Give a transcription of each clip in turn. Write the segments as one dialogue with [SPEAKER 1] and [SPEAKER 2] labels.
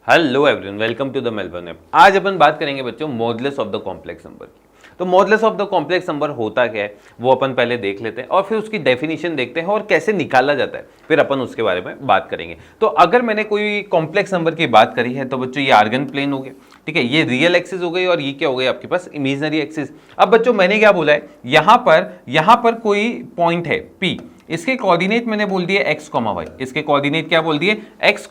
[SPEAKER 1] Hello everyone, welcome to the Melbourne app. आज अपन बात करेंगे बच्चों modulus of the complex number की। तो modulus of the complex number होता क्या है वो अपन पहले देख लेते हैं और फिर उसकी डेफिनेशन देखते हैं और कैसे निकाला जाता है, फिर अपन उसके बारे में बात करेंगे। तो अगर मैंने कोई कॉम्प्लेक्स नंबर की बात करी है तो बच्चों ये आर्गन प्लेन हो गया, ठीक है, ये रियल एक्सिस हो गई और ये क्या हो गई आपके पास इमेजिनरी एक्सिस। अब बच्चों मैंने क्या बोला है, यहां पर कोई पॉइंट है P, इसके कोऑर्डिनेट मैंने बोल दिए x, y। इसके कोऑर्डिनेट क्या बोल दिए x,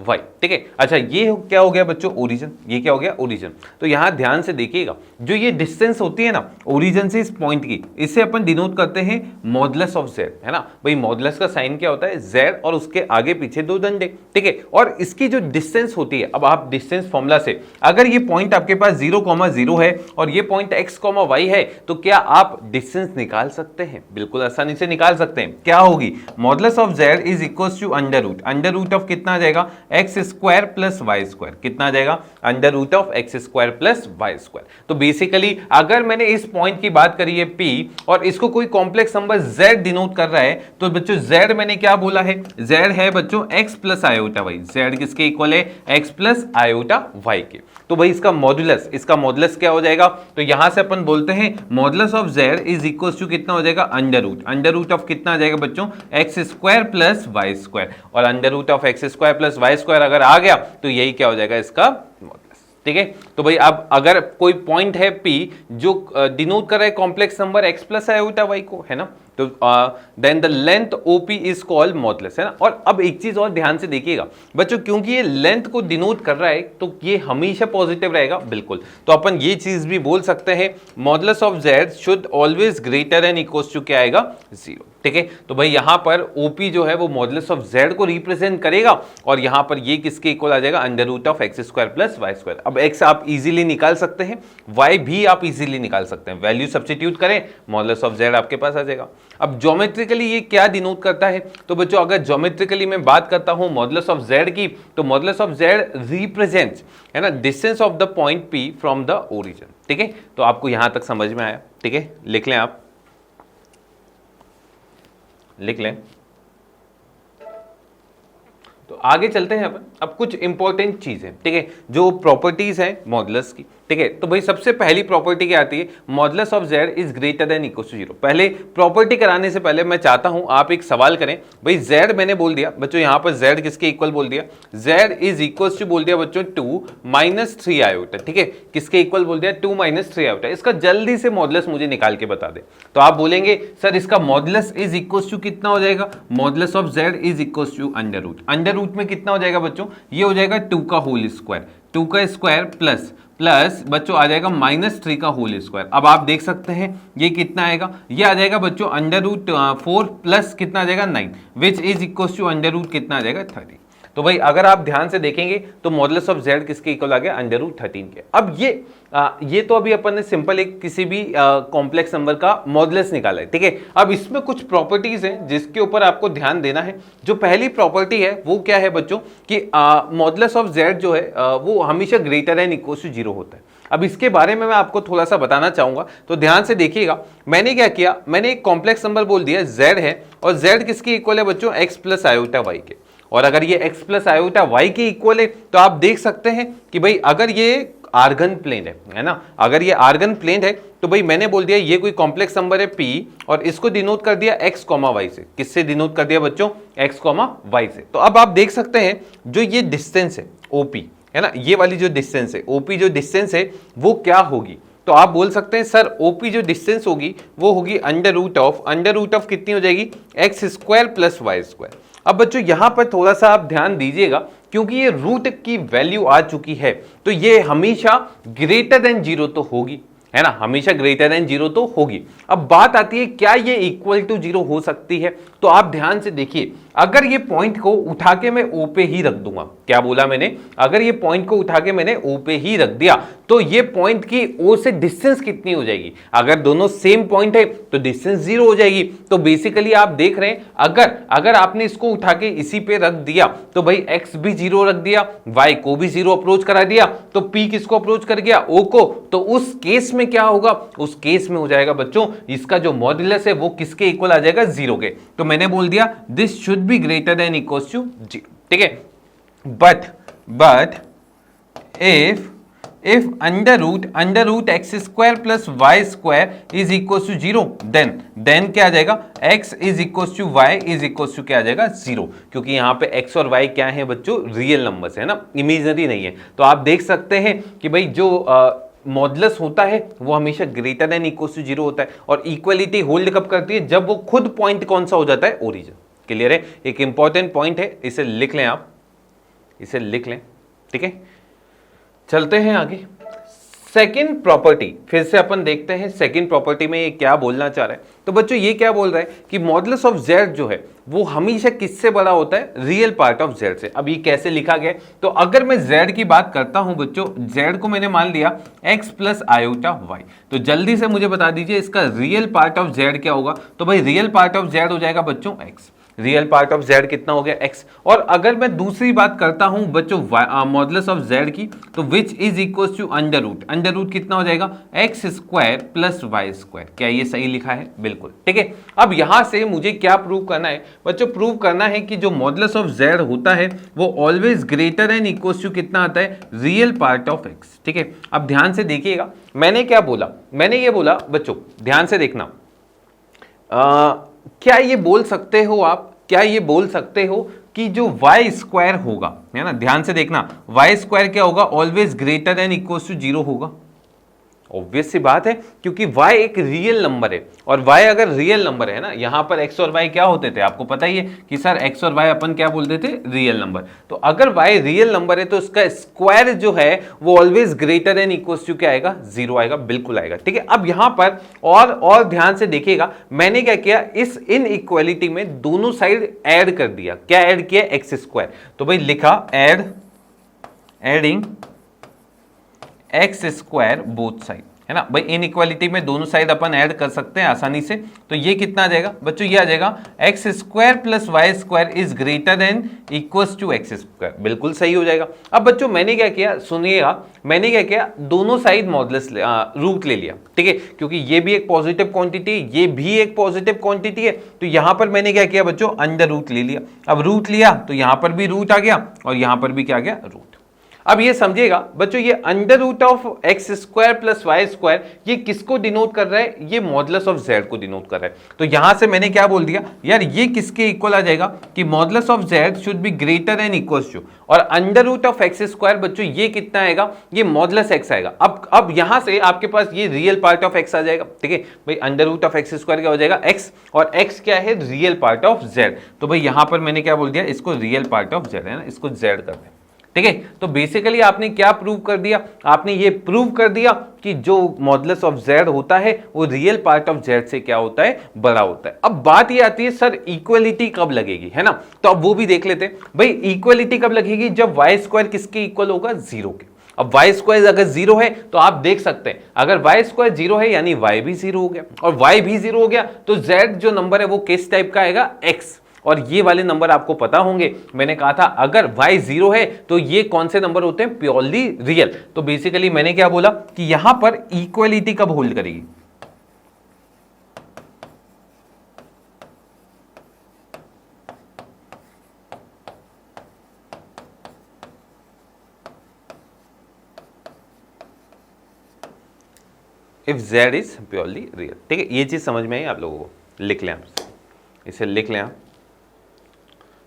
[SPEAKER 1] y, ठीक है। अच्छा ये क्या हो गया बच्चों ओरिजिन, ये क्या हो गया ओरिजिन। तो यहां ध्यान से देखिएगा, जो ये डिस्टेंस होती है ना ओरिजिन से इस पॉइंट की, इससे अपन डिनोट करते हैं मॉडुलस ऑफ z, है ना भाई। मॉडुलस का साइन क्या होता है z और उसके आगे पीछे दो डंडे, ठीक है। और इसकी जो डिस्टेंस होती है, अब आप डिस्टेंस फॉर्मूला से अगर ये पॉइंट आपके पास 0, 0 है और ये पॉइंट x, y है, तो क्या आप डिस्टेंस निकाल सकते हैं? बिल्कुल आसानी से निकाल सकते हैं। क्या होगी modulus of z is equal to under root of कितना आ जाएगा x square plus Y square, कितना आ जाएगा under root of x square plus Y square. तो बेसिकली अगर मैंने इस पॉइंट की बात करी है P और इसको कोई कॉम्प्लेक्स नंबर z डिनोट कर रहा है, तो बच्चों z मैंने क्या बोला है, z है बच्चों x plus iota y। z किसके इक्वल है x प्लस आयोटा y के। तो भाई इसका मॉडुलस क्या हो जाएगा, तो यहां से अपन बोलते हैं modulus of z is equal to कितना हो जाएगा अंडर रूट ऑफ कितना आ जाएगा बच्चों x square plus Y square. और under root of x square plus Y square अगर आ गया तो यही क्या हो जाएगा इसका मॉडुलस, ठीक है। तो भाई अब अगर कोई पॉइंट है P जो डिनोट कर रहा है complex number x plus iota y को, है ना, तो then the length OP is called modulus, है ना। और अब एक चीज और ध्यान से देखिएगा बच्चों, क्योंकि ये लेंथ को डिनोट कर रहा है तो ये हमेशा पॉजिटिव रहेगा, बिल्कुल। तो अपन ये चीज भी बोल सकते हैं modulus of z should always greater and equals to क्या आएगा 0, ठीक है। तो भाई यहां पर OP जो है वो मॉडुलस ऑफ z को रिप्रेजेंट करेगा और यहां पर ये किसके इक्वल आ जाएगा under root of x square plus Y square. अब x आप इजीली निकाल सकते हैं, y भी आप इजीली निकाल सकते हैं, वैल्यू सब्स्टिट्यूट करें मॉडुलस ऑफ z आपके पास आ जाएगा। अब ज्योमेट्रिकली ये क्या डिनोट करता है, तो बच्चों अगर ज्योमेट्रिकली मैं बात करता हूं मॉडुलस ऑफ z की, तो मॉडुलस ऑफ z रिप्रेजेंट्स, है ना, distance of the point P from the origin, ठीक है। तो आपको यहां तक समझ में आया, ठीक है, लिख लें, आप लिख लें। तो आगे चलते हैं अपन, अब कुछ इंपॉर्टेंट चीजें, ठीक है, जो प्रॉपर्टीज हैं मॉडुलस की, ठीक है। तो भाई सबसे पहली प्रॉपर्टी क्या आती है, modulus of z is greater than equal to 0। पहले प्रॉपर्टी कराने से पहले मैं चाहता हूं आप एक सवाल करें। भाई z मैंने बोल दिया बच्चों, यहां पर z किसके इक्वल बोल दिया, z इज इक्वल टू बोल दिया बच्चों 2 माइनस 3 आयोटा, ठीक है, किसके इक्वल बोल दिया 2 माइनस 3 आयोटा। इसका जल्दी से मॉडुलस मुझे निकाल के बता दे। तो आप बोलेंगे सर इसका मॉडुलस इज इक्वल टू कितना हो जाएगा, modulus of z is equal to under root में कितना हो जाएगा बच्चों, ये हो जाएगा 2 का होल स्क्वायर, 2 का स्क्वायर प्लस बच्चों आ जाएगा -3 का होल स्क्वायर। अब आप देख सकते हैं ये कितना आएगा, ये आ जाएगा बच्चों अंडर रूट 4 प्लस कितना आ जाएगा 9, which is equal to under root कितना आ जाएगा 30। तो भाई अगर आप ध्यान से देखेंगे तो मॉडुलस ऑफ z किसके इक्वल आ गया अंडर रूट 13 के। अब ये तो अभी अपन ने सिंपल एक किसी भी कॉम्प्लेक्स नंबर का मॉडुलस निकाला है, ठीक है। अब इसमें कुछ प्रॉपर्टीज हैं जिसके ऊपर आपको ध्यान देना है। जो पहली प्रॉपर्टी है वो क्या है बच्चों कि मॉडुलस ऑफ z जो है वो हमेशा ग्रेटर एंड इक्वल टू 0 होता है। अब इसके बारे में मैं आपको थोड़ा सा बताना चाहूंगा, तो ध्यान से देखिएगा। मैंने क्या किया, मैंने एक कॉम्प्लेक्स नंबर बोल दिया z है और z किसके इक्वल है बच्चों x प्लस आयोटा y के। और अगर ये x प्लस आयोटा y के इक्वल है तो आप देख सकते हैं कि भाई अगर ये आर्गन प्लेन है ना, अगर ये आर्गन प्लेन है तो भाई मैंने बोल दिया ये कोई कॉम्प्लेक्स नंबर है P और इसको डिनोट कर दिया x, y से। किससे डिनोट कर दिया बच्चों x, y से। तो अब आप देख सकते हैं जो ये डिस्टेंस है OP, है ना, ये वाली जो डिस्टेंस है OP, जो डिस्टेंस है वो क्या होगी, तो आप बोल सकते हैं सर OP जो डिस्टेंस होगी वो होगी अंडर रूट ऑफ कितनी हो जाएगी X square plus Y square. अब बच्चों यहां पर थोड़ा सा आप ध्यान दीजिएगा, क्योंकि ये रूट की वैल्यू आ चुकी है तो ये हमेशा ग्रेटर देन 0 तो होगी, है ना, हमेशा ग्रेटर देन 0 तो होगी। अब बात आती है क्या ये इक्वल टू 0 हो सकती है, तो आप ध्यान से देखिए। अगर ये पॉइंट को उठा के मैं O पे ही रख दूंगा, क्या बोला मैंने, अगर ये पॉइंट को उठा के मैंने O पे ही रख दिया तो ये पॉइंट की O से डिस्टेंस कितनी हो जाएगी, अगर दोनों सेम पॉइंट है तो डिस्टेंस 0 हो जाएगी। तो बेसिकली आप देख रहे हैं अगर आपने इसको उठा के इसी पे रख दिया तो भाई x भी 0 रख दिया, y को भी 0 अप्रोच करा दिया, तो P किसको अप्रोच कर गया O को। तो उस केस में क्या होगा, उस केस में हो जाएगा बच्चों इसका जो मॉडुलस है वो किसके इक्वल आ जाएगा 0 के। तो मैंने बोल दिया this should be greater than equal to 0, ठीक है। But if under root X square plus Y square is equal to zero, then क्या आ जाएगा, x is equal to Y is equal to क्या आ जाएगा, जीरो, क्योंकि यहाँ पे x और y क्या है बच्चों, रियल नंबर्स है ना, इमेजिनरी नहीं है। तो आप देख सकते हैं कि भाई जो मॉडुलस होता है वो हमेशा greater than equal to zero होता है, और इक्वलिटी होल्ड कब करती है, जब वो खुद पॉइंट कौन सा हो जाता है, ओरिजिन। क्लियर है, एक इंपॉर्टेंट पॉइंट है, इसे लिख लें आप, इसे लिख लें, ठीक है। चलते हैं आगे, सेकेंड प्रॉपर्टी, फिर से अपन देखते हैं सेकेंड प्रॉपर्टी में ये क्या बोलना चाह रहा है। तो बच्चों ये क्या बोल रहा है कि मॉडुलस ऑफ जेड जो है वो हमेशा किससे बड़ा होता है, रियल पार्ट ऑफ जेड से। अब ये कैसे लिखा गया, तो अगर मैं जेड की बात करता हूं बच्चों, जेड को मैंने मान लिया एक्स प्लस आयोटा वाई, तो जल्दी से मुझे बता दीजिए इसका रियल पार्ट ऑफ जेड क्या होगा। तो भाई रियल पार्ट ऑफ जेड हो जाएगा बच्चों x, real part of Z कितना हो गया, एक्स। और अगर मैं दूसरी बात करता हूं बच्चों मॉडुलस ऑफ जेड की, तो which is equal to under root कितना हो जाएगा, x square plus Y square. क्या ये सही लिखा है, बिल्कुल ठीक है। अब यहां से मुझे क्या प्रूव करना है बच्चों, प्रूव करना है कि जो मॉडुलस ऑफ जेड होता है वो always greater and equal to कितना आता है, रियल पार्ट ऑफ एक्स, ठीक है। अब ध्यान से देखिएगा, मैंने क्या बोला, मैंने ये बोला बच्चों, ध्यान से देखना, क्या ये बोल सकते हो आप, क्या ये बोल सकते हो कि जो y स्क्वायर होगा, है ना, ध्यान से देखना, y स्क्वायर क्या होगा, always greater than equal to zero होगा। ऑब्वियस सी बात है, क्योंकि y एक रियल नंबर है, और y अगर रियल नंबर है ना, यहां पर x और y क्या होते थे, आपको पता ही है कि सर x और y अपन क्या बोलते थे, रियल नंबर। तो अगर y रियल नंबर है तो उसका स्क्वायर जो है वो always greater than equal to क्या आएगा, जीरो आएगा, बिल्कुल आएगा, ठीक है। अब यहां पर और ध्यान से देखिएगा, मैंने क्या किया, इस इन इक्वालिटी में दोनों साइड ऐड कर दिया। क्या ऐड किया, एक्स स्क्वायर। तो भाई लिखा adding x square both side, है ना भाई, इन इक्वालिटी में दोनों साइड अपन ऐड कर सकते हैं आसानी से। तो ये कितना आ जाएगा बच्चों, ये आ जाएगा x square plus Y square is greater than equals to x square, बिल्कुल सही हो जाएगा। अब बच्चों मैंने क्या किया, सुनिएगा, मैंने क्या किया, दोनों साइड मॉडुलस रूट ले लिया, ठीक है, क्योंकि ये भी एक पॉजिटिव क्वांटिटी, ये भी एक पॉजिटिव क्वांटिटी है। तो यहां पर मैंने क्या किया बच्चों, अंडर रूट ले लिया। अब रूट लिया तो यहां पर भी रूट आ गया, और यहां पर भी क्या आ गया, रूट। अब ये समझिएगा बच्चों, ये under root of x square plus Y square ये किसको डिनोट कर रहा है, ये मॉडुलस ऑफ जेड को डिनोट कर रहा है। तो यहां से मैंने क्या बोल दिया यार, ये किसके इक्वल आ जाएगा कि modulus of z should be greater and equal to, और under root of x square बच्चों ये कितना आएगा, ये मॉडुलस एक्स आएगा। अब यहां से आपके पास ये रियल पार्ट ऑफ एक्स आ जाएगा, ठीक है भाई, under root of x square क्या हो जाएगा, एक्स, और एक्स क्या है, रियल पार्ट ऑफ जेड। तो भाई यहां पर मैंने क्या बोल दिया, इसको रियल पार्ट ऑफ जेड है ना, इसको जेड कर दें, ठीक है। तो बेसिकली आपने क्या प्रूव कर दिया, आपने ये प्रूव कर दिया कि जो मॉडुलस ऑफ जेड होता है वो रियल पार्ट ऑफ जेड से क्या होता है, बड़ा होता है। अब बात ये आती है सर इक्वलिटी कब लगेगी, है ना, तो अब वो भी देख लेते हैं। भाई इक्वलिटी कब लगेगी, जब वाई स्क्वायर किसके इक्वल होगा, जीरो के। अब वाई स्क्वायर अगर जीरो है तो आप देख सकते हैं, अगर वाई स्क्वायर जीरो है यानी वाई भी जीरो हो गया, और वाई भी जीरो हो गया तो जेड जो नंबर है वो किस टाइप का आएगा, एक्स। और ये वाले नंबर आपको पता होंगे, मैंने कहा था अगर y जीरो है तो ये कौन से नंबर होते हैं, प्योरली रियल। तो बेसिकली मैंने क्या बोला कि यहां पर इक्वलिटी कब होल्ड करेगी, if z is purely real, ठीक है। ये चीज समझ में आई आप लोगों को, लिख लें आप, इसे लिख लें आप,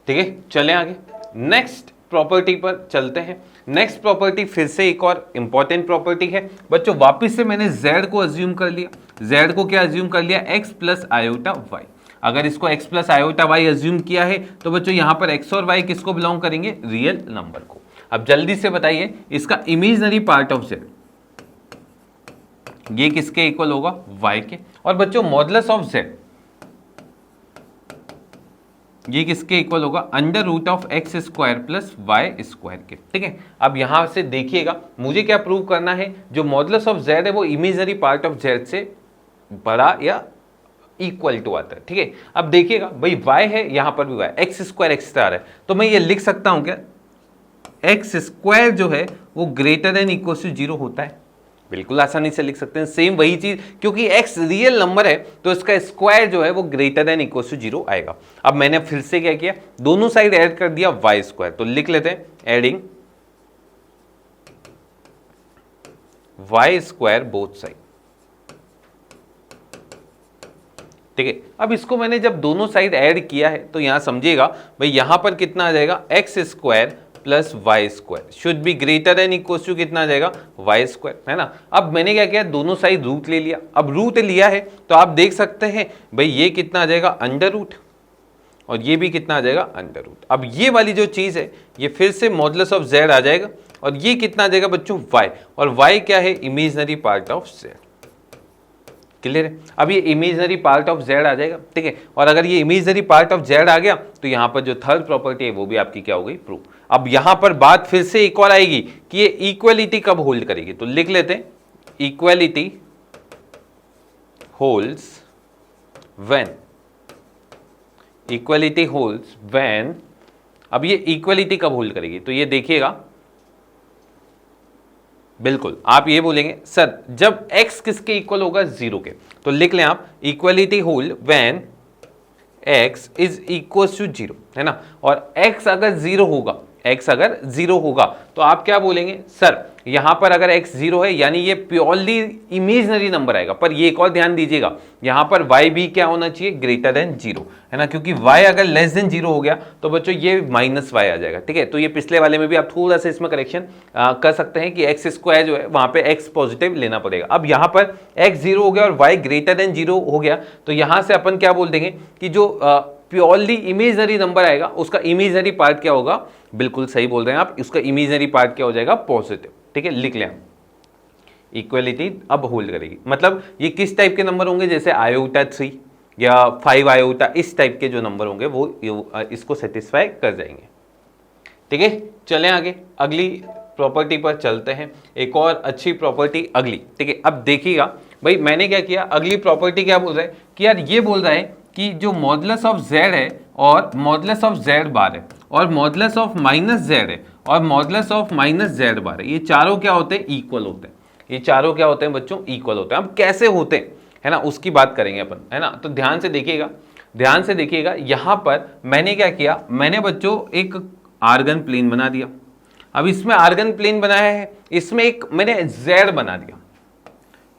[SPEAKER 1] ठीक है। चलें आगे, नेक्स्ट प्रॉपर्टी पर चलते हैं। नेक्स्ट प्रॉपर्टी फिर से एक और इंपॉर्टेंट प्रॉपर्टी है बच्चों, वापस से मैंने z को अज्यूम कर लिया, z को क्या अज्यूम कर लिया, x प्लस आयोटा y। अगर इसको x plus iota y assume किया है तो बच्चों यहां पर x और y किसको बिलोंग करेंगे, रियल नंबर को। अब जल्दी से बताइए इसका इमेजिनरी पार्ट ऑफ z ये किसके इक्वल होगा, y के। और बच्चों मॉडुलस ऑफ z ये किसके इक्वल होगा, under root of x square plus Y square के, ठीक है। अब यहां से देखिएगा मुझे क्या प्रूव करना है, जो मॉडुलस ऑफ जेड है वो इमेजिनरी पार्ट ऑफ जेड से बड़ा या इक्वल टू आता है, ठीक है। अब देखिएगा भाई y है, यहां पर भी y, एक्स स्क्वायर एक्स्ट्रा आ रहा है, तो मैं ये लिख सकता हूं क्या, एक्स स्क्वायर जो है वो greater than equal to zero होता है, बिल्कुल आसानी से लिख सकते हैं। सेम वही चीज, क्योंकि x रियल नंबर है तो इसका स्क्वायर जो है वो greater than equal to zero आएगा। अब मैंने फिर से क्या किया, दोनों साइड ऐड कर दिया y स्क्वायर, तो लिख लेते हैं adding y square both side. ठीक है, अब इसको मैंने जब दोनों साइड ऐड किया है तो यहां समझिएगा भाई यहां पर कितना आ जाएगा, x square plus Y square should be greater than equal to कितना आ जाएगा, वाई स्क्वायर, है ना। अब मैंने क्या किया, दोनों साइड रूट ले लिया। अब रूट लिया है तो आप देख सकते हैं भाई ये कितना आ जाएगा, अंडर रूट, और ये भी कितना आ जाएगा, अंडर रूट। अब ये वाली जो चीज है ये फिर से मॉडुलस ऑफ जेड आ जाएगा, और ये कितना आ जाएगा बच्चों, वाई, और वाई क्या है, imaginary part of Z. Clear है, अब ये इमेजिनरी पार्ट ऑफ जेड आ जाएगा। ठीक है, और अगर ये इमेजिनरी पार्ट ऑफ जेड आ गया तो यहां पर जो थर्ड प्रॉपर्टी है वो भी आपकी क्या हो गई, प्रूव। अब यहां पर बात फिर से एक और आएगी कि ये इक्वलिटी कब होल्ड करेगी, तो लिख लेते हैं, equality holds when, equality holds when. अब ये इक्वलिटी कब होल्ड करेगी, तो ये देखिएगा, बिल्कुल आप ये बोलेंगे सर जब x किसके इक्वल होगा, 0 के, तो लिख लें आप equality hold when x is equal to 0, है ना। और x अगर 0 होगा, x अगर 0 होगा तो आप क्या बोलेंगे, सर यहां पर अगर x 0 है यानी ये प्योरली इमेजिनरी नंबर आएगा। पर ये एक और ध्यान दीजिएगा, यहां पर y भी क्या होना चाहिए, ग्रेटर देन 0, है ना, क्योंकि y अगर लेस देन 0 हो गया तो बच्चों ये माइनस y आ जाएगा। ठीक है, तो ये पिछले वाले में भी आप थोड़ा सा इसमें करेक्शन कर सकते हैं कि एक्स स्क्वायर जो है वहां पे x पॉजिटिव लेना पड़ेगा। अब यहां पर x 0 हो गया और y ग्रेटर देन 0 हो गया, तो यहां से अपन क्या बोल देंगे कि जो प्योरली इमेजिनरी नंबर आएगा उसका इमेजिनरी पार्ट क्या होगा, बिल्कुल सही बोल रहे हैं आप, उसका इमेजिनरी पार्ट क्या हो जाएगा, पॉजिटिव। ठीक है, लिख लें, इक्वलिटी अब होल्ड करेगी। मतलब ये किस टाइप के नंबर होंगे, जैसे आयोटा 3 या 5 आयोटा, इस टाइप के जो नंबर होंगे वो इसको सेटिस्फाई कर जाएंगे। ठीक है, चलें आगे, अगली प्रॉपर्टी पर चलते हैं, एक और अच्छी प्रॉपर्टी अगली। ठीक है, अब देखिएगा भाई मैंने क्या किया, अगली प्रॉपर्टी क्या बोल रहा है कि यार ये बोल रहा है कि जो मॉडुलस ऑफ जेड है और मॉडुलस ऑफ जेड बार है और मॉडुलस ऑफ माइनस जेड है और मॉडुलस ऑफ माइनस जेड बार है, ये चारों क्या होते हैं, इक्वल होते हैं। ये चारों क्या होते हैं बच्चों, इक्वल होते हैं। अब कैसे होते हैं, है ना, उसकी बात करेंगे अपन, है ना। तो ध्यान से देखिएगा, ध्यान से देखिएगा, यहां पर मैंने क्या किया, मैंने बच्चों एक आर्गन प्लेन बना दिया। अब इसमें आर्गन प्लेन बनाया है, इसमें एक मैंने जेड बना दिया,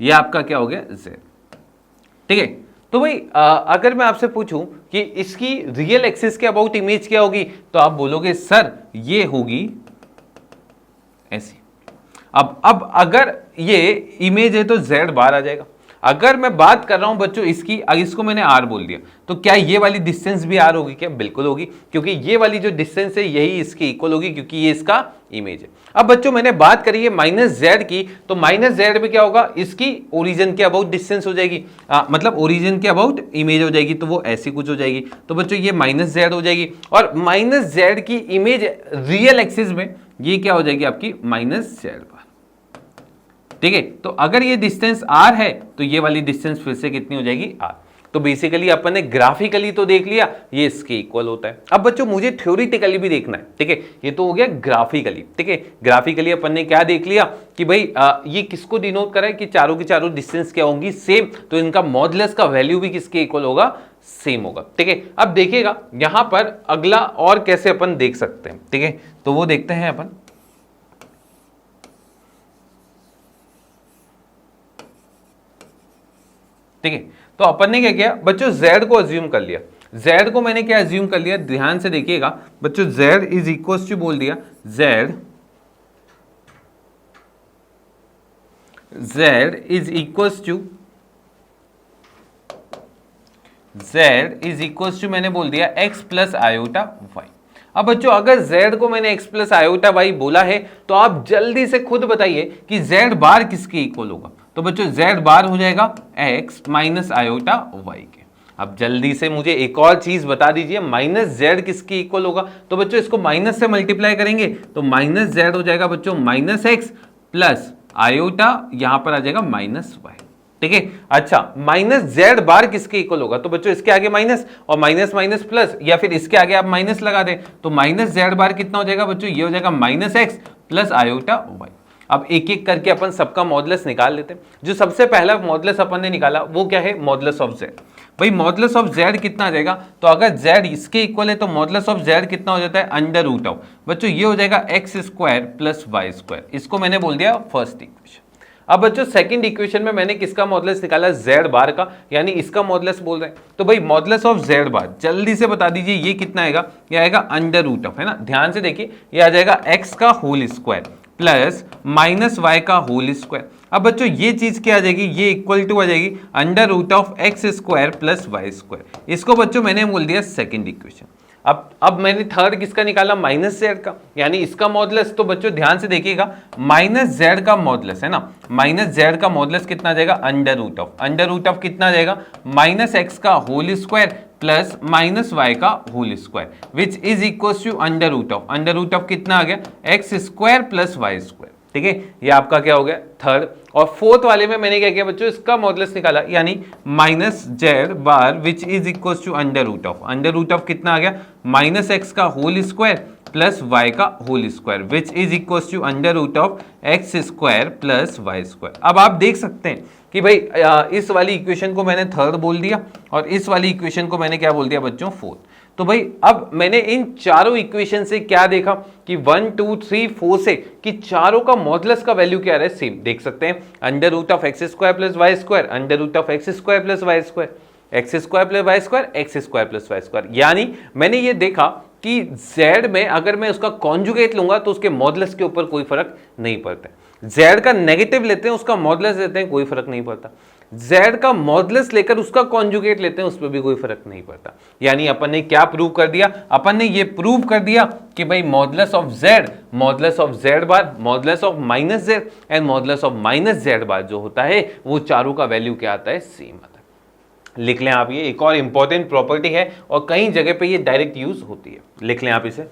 [SPEAKER 1] ये आपका क्या हो गया, जेड। ठीक है, तो भाई अगर मैं आपसे पूछूं कि इसकी रियल एक्सिस के अबाउट इमेज क्या होगी, तो आप बोलोगे सर ये होगी ऐसी। अब अगर ये इमेज है तो z बार आ जाएगा। अगर मैं बात कर रहा हूं बच्चों इसकी, इसको मैंने r बोल दिया, तो क्या ये वाली डिस्टेंस भी r होगी क्या, बिल्कुल होगी, क्योंकि ये वाली जो डिस्टेंस है यही इसकी इक्वल होगी, क्योंकि ये इसका इमेज है। अब बच्चों मैंने बात करी है माइनस जेड की, तो माइनस जेड में क्या होगा, इसकी ओरिजिन के अबाउट डिस्टेंस हो जाएगी, मतलब ओरिजिन के अबाउट इमेज हो जाएगी, तो वो ऐसी कुछ हो जाएगी। तो बच्चों ये माइनस जेड हो जाएगी, और माइनस जेड की इमेज रियल एक्सिस में ये क्या हो जाएगी आपकी, माइनस जेड बार। ठीक है, तो अगर ये डिस्टेंस r है तो ये वाली डिस्टेंस फिर से कितनी हो जाएगी, r। तो बेसिकली अपन ने ग्राफिकली तो देख लिया ये इसके इक्वल होता है। अब बच्चों मुझे थ्योरेटिकली भी देखना है। ठीक है, ये तो हो गया ग्राफिकली। ठीक है, ग्राफिकली अपन ने क्या देख लिया कि भाई ये किसको डिनोट करा है कि चारों की चारों डिस्टेंस क्या होंगी, सेम, तो इनका मॉडुलस का वैल्यू भी किसके इक्वल होगा, सेम होगा। ठीक है, अब देखिएगा यहां पर अगला और कैसे अपन देख सकते हैं। ठीक है, तो वो देखते हैं अपन। ठीक है, तो अपन ने क्या किया बच्चों, z को अज्यूम कर लिया। z को मैंने क्या अज्यूम कर लिया, ध्यान से देखिएगा बच्चों, z इज इक्वल टू बोल दिया, z इज इक्वल टू मैंने बोल दिया x प्लस आयोटा y। अब बच्चों अगर z को मैंने x प्लस आयोटा y बोला है तो आप जल्दी से खुद बताइए कि z बार किसके इक्वल होगा। तो बच्चों z बार हो जाएगा x माइनस आयोटा y के। अब जल्दी से मुझे एक और चीज बता दीजिए, माइनस z किसके इक्वल होगा। तो बच्चों इसको माइनस से मल्टीप्लाई करेंगे तो माइनस z हो जाएगा बच्चों माइनस x प्लस आयोटा, यहां पर आ जाएगा माइनस y। ठीक है, अच्छा माइनस जेड बार किसके इक्वल होगा, तो बच्चों इसके आगे माइनस और माइनस माइनस प्लस, या फिर इसके आगे आप माइनस लगा दें, तो माइनस जेड बार कितना हो जाएगा बच्चों, ये हो जाएगा minus x plus iota y. अब एक एक करके अपन सबका मॉडुलस निकाल लेते हैं। जो सबसे पहला मॉडुलस अपन ने निकाला वो क्या है, मॉडुलस ऑफ जेड। भाई मॉडुलस ऑफ जेड कितना आ जाएगा, तो अगर जेड इसके इक्वल है तो मॉडुलस ऑफ जेड कितना हो जाता है, अंडर रूट ऑफ, बच्चों ये हो जाएगा x square plus Y square. इसको मैंने बोल दिया फर्स्ट इक्वेशन। अब बच्चों सेकंड इक्वेशन में मैंने किसका मॉडुलस निकाला, z बार का, यानी इसका मॉडुलस बोल रहे हैं। तो भाई मॉडुलस ऑफ z बार जल्दी से बता दीजिए ये कितना आएगा, ये आएगा अंडर रूट ऑफ, है ना, ध्यान से देखिए, ये आ जाएगा x का whole square plus minus y का होल स्क्वायर। अब बच्चों ये चीज क्या आ जाएगी, ये इक्वल टू आ जाएगी under root of x square plus Y square. इसको बच्चों मैंने बोल दिया सेकंड इक्वेशन। अब मैंने थर्ड किसका निकाला, माइनस जेड का, यानी इसका मॉडुलस। तो बच्चों ध्यान से देखिएगा, माइनस जेड का मॉडुलस, है ना, माइनस जेड का मॉडुलस कितना आ जाएगा, अंडर रूट ऑफ कितना आ जाएगा, माइनस एक्स का whole square plus minus y का whole square, which is equal to under root of कितना आ गया, x square plus Y square. ठीक है, ये आपका क्या हो गया थर्ड। और फोर्थ वाले में मैंने क्या किया बच्चों, इसका मॉडुलस निकाला, यानी minus z bar which is equal to under root of कितना आ गया, माइनस एक्स का होल स्क्वायर प्लस वाई का whole square, which is equal to under root of x square plus Y square. अब आप देख सकते हैं कि भाई इस वाली इक्वेशन को मैंने थर्ड बोल दिया और इस वाली इक्वेशन को मैंने क्या बोल दिया बच्चों, फोर्थ। तो भाई अब मैंने इन चारों इक्वेशन से क्या देखा कि 1 2 3 4 से कि चारों का मॉडुलस का वैल्यू क्या आ रहा है, सेम देख सकते हैं, under root of x square plus Y square, under root of x square plus Y square, x square plus Y square, x square plus Y square. यानी मैंने ये देखा कि z में अगर मैं उसका कॉन्जुगेट लूंगा तो उसके मॉडुलस के ऊपर कोई फर्क नहीं पड़ता, z का नेगेटिव लेते हैं उसका मॉडुलस लेते हैं कोई फर्क नहीं पड़ता, z का मॉडुलस लेकर उसका कॉन्जुगेट लेते हैं उस पर भी कोई फर्क नहीं पड़ता। यानी अपन ने क्या प्रूव कर दिया, अपन ने ये प्रूव कर दिया कि भाई modulus of z bar, modulus of minus z and modulus of minus z बार जो होता है वो चारों का वैल्यू क्या आता है, सेम आता है। लिख लें आप, ये एक और इंपॉर्टेंट प्रॉपर्टी है और कई जगह पे ये डायरेक्ट यूज होती है, लिख लें आप इसे।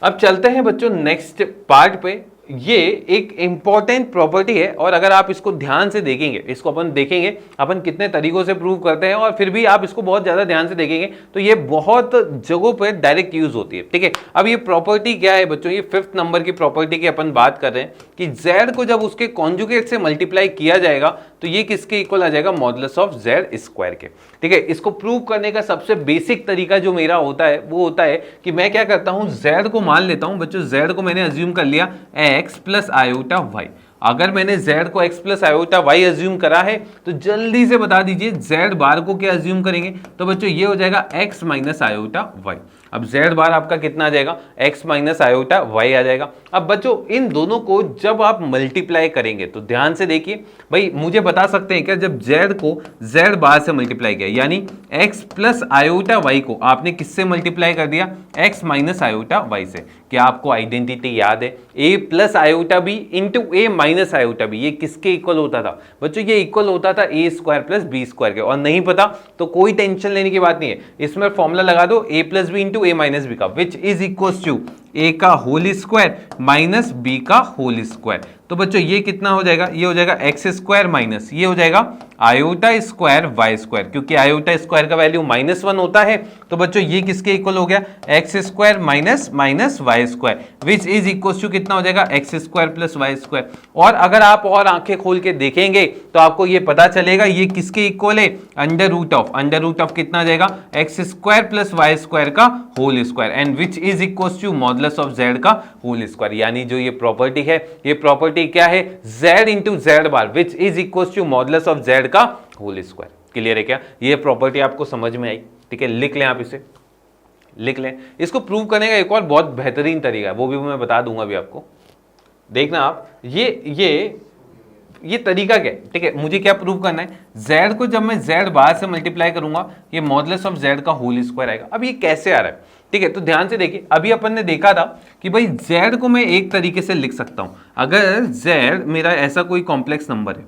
[SPEAKER 1] अब चलते हैं बच्चों नेक्स्ट पार्ट पे। ये एक इंपॉर्टेंट प्रॉपर्टी है और अगर आप इसको ध्यान से देखेंगे, इसको अपन देखेंगे अपन कितने तरीकों से प्रूव करते हैं और फिर भी आप इसको बहुत ज्यादा ध्यान से देखेंगे तो ये बहुत जगहों पर डायरेक्ट यूज होती है। ठीक है, अब ये प्रॉपर्टी क्या है बच्चों, ये 5th नंबर की प्रॉपर्टी की अपन बात कर रहे हैं कि z को जब उसके कॉन्जुगेट से मल्टीप्लाई किया जाएगा तो ये किसके इक्वल आ जाएगा, मॉडुलस ऑफ z स्क्वायर के। ठीक है, इसको प्रूव करने का सबसे बेसिक तरीका जो मेरा होता है वो होता है कि मैं क्या करता हूं, z को मान लेता हूं बच्चों, z को मैंने अज्यूम कर लिया x प्लस आयोटा वाई। अगर मैंने z को x plus iota y assume करा है तो जल्दी से बता दीजिए z बार को क्या अज्यूम करेंगे, तो बच्चों ये हो जाएगा x माइनस आयोटा वाई। अब z बार आपका कितना आ जाएगा, x माइनस आयोटा वाई आ जाएगा। अब बच्चों इन दोनों को जब आप मल्टीप्लाई करेंगे तो ध्यान से देखिए, भाई मुझे बता सकते हैं क्या, जब z को z बार से मल्टीप्लाई किया यानी x प्लस आयोटा वाई को आपने किससे मल्टीप्लाई कर दिया, x माइनस आयोटा वाई से। क्या आपको आइडेंटिटी याद है, a plus iota b into a minus iota b, ये किसके इक्वल होता था बच्चों, ये इक्वल होता था a square plus b square के। और नहीं पता तो कोई टेंशन लेने की बात नहीं है, इसमें फॉर्मूला लगा दो a plus b into a minus b का, which is equal to a का होल स्क्वायर माइनस b का होल स्क्वायर। तो बच्चों ये कितना हो जाएगा, ये हो जाएगा एक्स स्क्वायर माइनस ये हो जाएगा आयोटा स्क्वायर वाई स्क्वायर, क्योंकि आयोटा स्क्वायर का वैल्यू -1 होता है। तो बच्चों ये किसके इक्वल हो गया, x square minus minus y square, which is equal to कितना हो जाएगा, x square plus Y square. और अगर आप और आंखें खोल के देखेंगे तो आपको ये पता चलेगा ये किसके इक्वल है, अंडर रूट ऑफ कितना आ जाएगा, x square plus Y square का whole square, and which is equal to modulus of z का होल स्क्वायर। यानी जो ये प्रॉपर्टी है, ये प्रॉपर्टी क्या है, z into z bar which is equal to modulus of z का होल स्क्वायर। क्लियर है क्या, ये प्रॉपर्टी आपको समझ में आई। ठीक है, लिख लें आप इसे, लिख लें। इसको प्रूव करने का एक और बहुत बेहतरीन तरीका है, वो भी मैं बता दूंगा अभी आपको, देखना आप। ये तरीका क्या है, ठीक है, मुझे क्या प्रूव करना है, z को जब मैं z बार से मल्टीप्लाई करूंगा ये मॉडुलस ऑफ z का होल स्क्वायर आएगा। अब ये कैसे आ रहा है, ठीक है, तो ध्यान से देखिए, अभी अपन ने देखा था कि भाई z को मैं एक तरीके से लिख सकता हूं, अगर z मेरा ऐसा कोई कॉम्प्लेक्स नंबर है,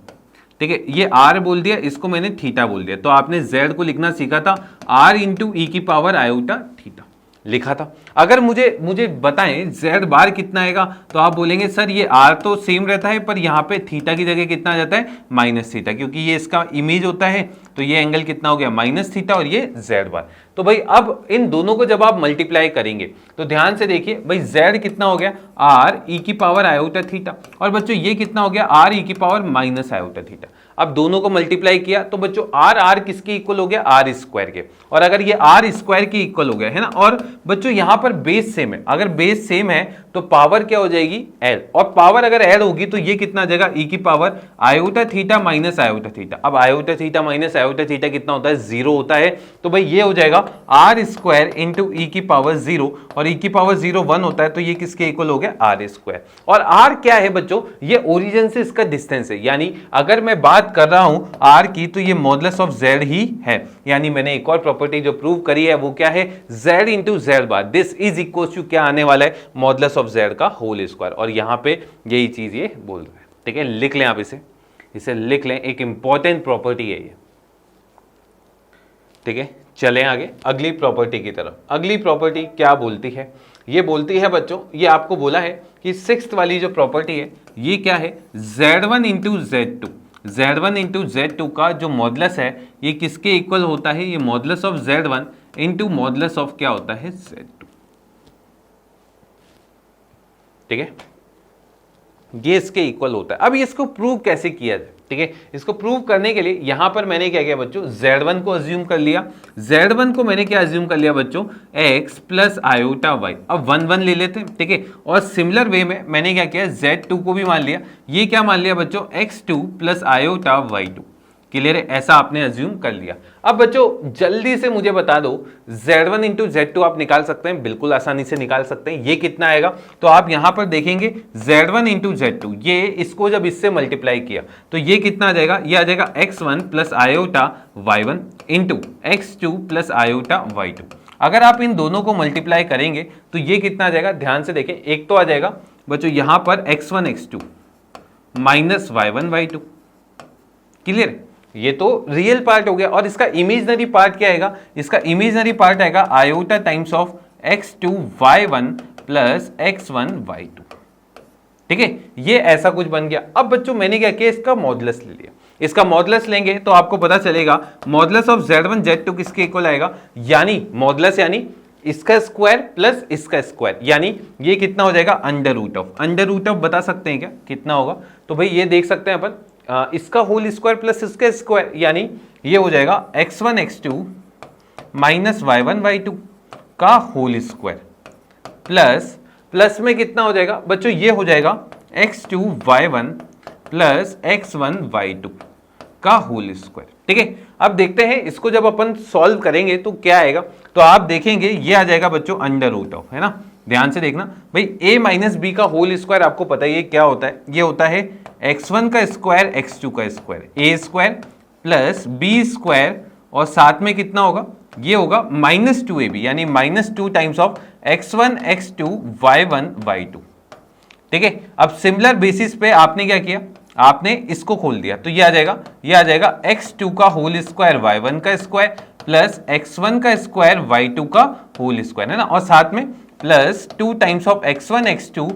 [SPEAKER 1] ठीक है, ये r बोल दिया, इसको मैंने थीटा बोल दिया, तो आपने z को लिखना सीखा था r इंटू ई की पावर आयोटा थीटा लिखा था। अगर मुझे बताएं z बार कितना आएगा, तो आप बोलेंगे सर ये r तो सेम रहता है पर यहाँ पे थीटा की जगह कितना आ जाता है, माइनस थीटा, क्योंकि ये इसका इमेज होता है, तो ये एंगल कितना हो गया, माइनस थीटा, और ये z बार। तो भाई अब इन दोनों को जब आप मल्टीप्लाई करेंगे तो ध्यान से देखिए, भाई z कितना हो गया, r ई की पावर आयोटा थीटा, और बच्चों ये कितना हो गया, r ई की पावर माइनस आयोटा थीटा। अब दोनों को मल्टीप्लाई किया तो बच्चों r किसके इक्वल हो गया, r स्क्वायर के, और अगर ये r स्क्वायर के इक्वल हो गया है ना, और बच्चों यहाँ पर बेस सेम है, अगर बेस सेम है तो पावर क्या हो जाएगी एल, और पावर अगर एल होगी तो ये कितना आ जाएगा ई की power iota theta minus iota theta. अब iota theta minus iota theta कितना होता है, जीरो होता है, तो भाई ये हो जाएगा आर स्क्वायर इंटू ई की पावर जीरो, और ई की पावर जीरो 1 होता है, तो ये किसके इक्वल हो गया आर स्क्वायर। और आर क्या है बच्चों, ये ओरिजिन से इसका डिस्टेंस है, यानी अगर मैं बात कर रहा हूं आर की तो ये मॉडुलस ऑफ जेड ही है। यानी मैंने एक और प्रॉपर्टी जो प्रूव करी है वो क्या है, z into z bar, this is equal to क्या आने वाला है, मॉडुलस ऑफ जेड का होल स्क्वायर। और यहां पे यही चीज ये बोल रहा है, ठीक है, लिख लें आप इसे लिख लें, एक इंपॉर्टेंट प्रॉपर्टी है ये, ठीक है। चलें आगे अगली प्रॉपर्टी की तरफ। अगली प्रॉपर्टी क्या बोलती है, ये बोलती है बच्चों, ये आपको बोला है कि सिक्स्थ वाली जो प्रॉपर्टी है ये क्या है, Z1 into Z2, Z1 into Z2 का जो मॉडुलस है ये किसके इक्वल होता है, ये modulus of Z1 into modulus of क्या होता है Z2, ठीक है, ये इसके इक्वल होता है। अब इसको प्रूव कैसे किया जाए, ठीक है, इसको प्रूव करने के लिए यहां पर मैंने क्या किया बच्चों, Z1 को अज्यूम कर लिया, Z1 को मैंने क्या अज्यूम कर लिया बच्चों, x प्लस आयोटा y, अब 1 1 ले लेते हैं, ठीक है। और सिमिलर वे में मैंने क्या किया, Z2 को भी मान लिया, ये क्या मान लिया बच्चों, x2 plus iota y2, clear है, ऐसा आपने अज्यूम कर लिया। अब बच्चों जल्दी से मुझे बता दो, Z1 इंटू Z2 आप निकाल सकते हैं, बिल्कुल आसानी से निकाल सकते हैं, ये कितना आएगा, तो आप यहां पर देखेंगे Z1 इंटू Z2, ये इसको जब इससे मल्टीप्लाई किया तो ये कितना आ जाएगा, ये आ जाएगा x1 plus iota y1 into x2 plus iota y2। अगर आप इन दोनों को मल्टीप्लाई करेंगे तो ये कितना आ जाएगा, ध्यान से देखें, एक तो आ जाएगा बच्चों यहां पर x1 x2 minus y1 y2, clear, ये तो रियल पार्ट हो गया। और इसका इमेजनरी पार्ट क्या आएगा, इसका इमेजनरी पार्ट आएगा iota times of x2 y1 plus x1 y2, ठीक है, ये ऐसा कुछ बन गया। अब बच्चों मैंने क्या किया, इसका मॉडुलस ले लिया, इसका मॉडुलस लेंगे तो आपको पता चलेगा मॉडुलस ऑफ Z1 Z2 किसके इक्वल आएगा, यानी मॉडुलस यानी इसका स्क्वायर प्लस इसका स्क्वायर, यानी ये कितना हो जाएगा अंडर रूट ऑफ बता सकते हैं क्या कितना होगा, तो भाई ये देख सकते हैं अपन, इसका होल स्क्वायर प्लस इसका स्क्वायर, यानी ये हो जाएगा x1 x2 minus y1 y2 का होल स्क्वायर प्लस में कितना हो जाएगा बच्चों, ये हो जाएगा x2 y1 plus x1 y2 का होल स्क्वायर, ठीक है। अब देखते हैं इसको जब अपन सॉल्व करेंगे तो क्या आएगा, तो आप देखेंगे ये आ जाएगा बच्चों अंडर रूट ऑफ, है ना, ध्यान से देखना भाई, a माइनस बी का होल स्क्वायर आपको पता है ये क्या होता है, ये होता है x1 का स्क्वायर x2 का square, a square plus b square, और साथ में कितना होगा, ये होगा माइनस 2ab, यानी minus 2 times of x1 x2 y1 y2, ठीक है। अब सिमिलर बेसिस पे आपने क्या किया, आपने इसको खोल दिया, तो ये आ जाएगा x2 का होल स्क्वायर y1 का स्क्वायर प्लस x1 का स्क्वायर y2 का होल स्क्वायर, है ना, और साथ में plus 2 times of x1 x2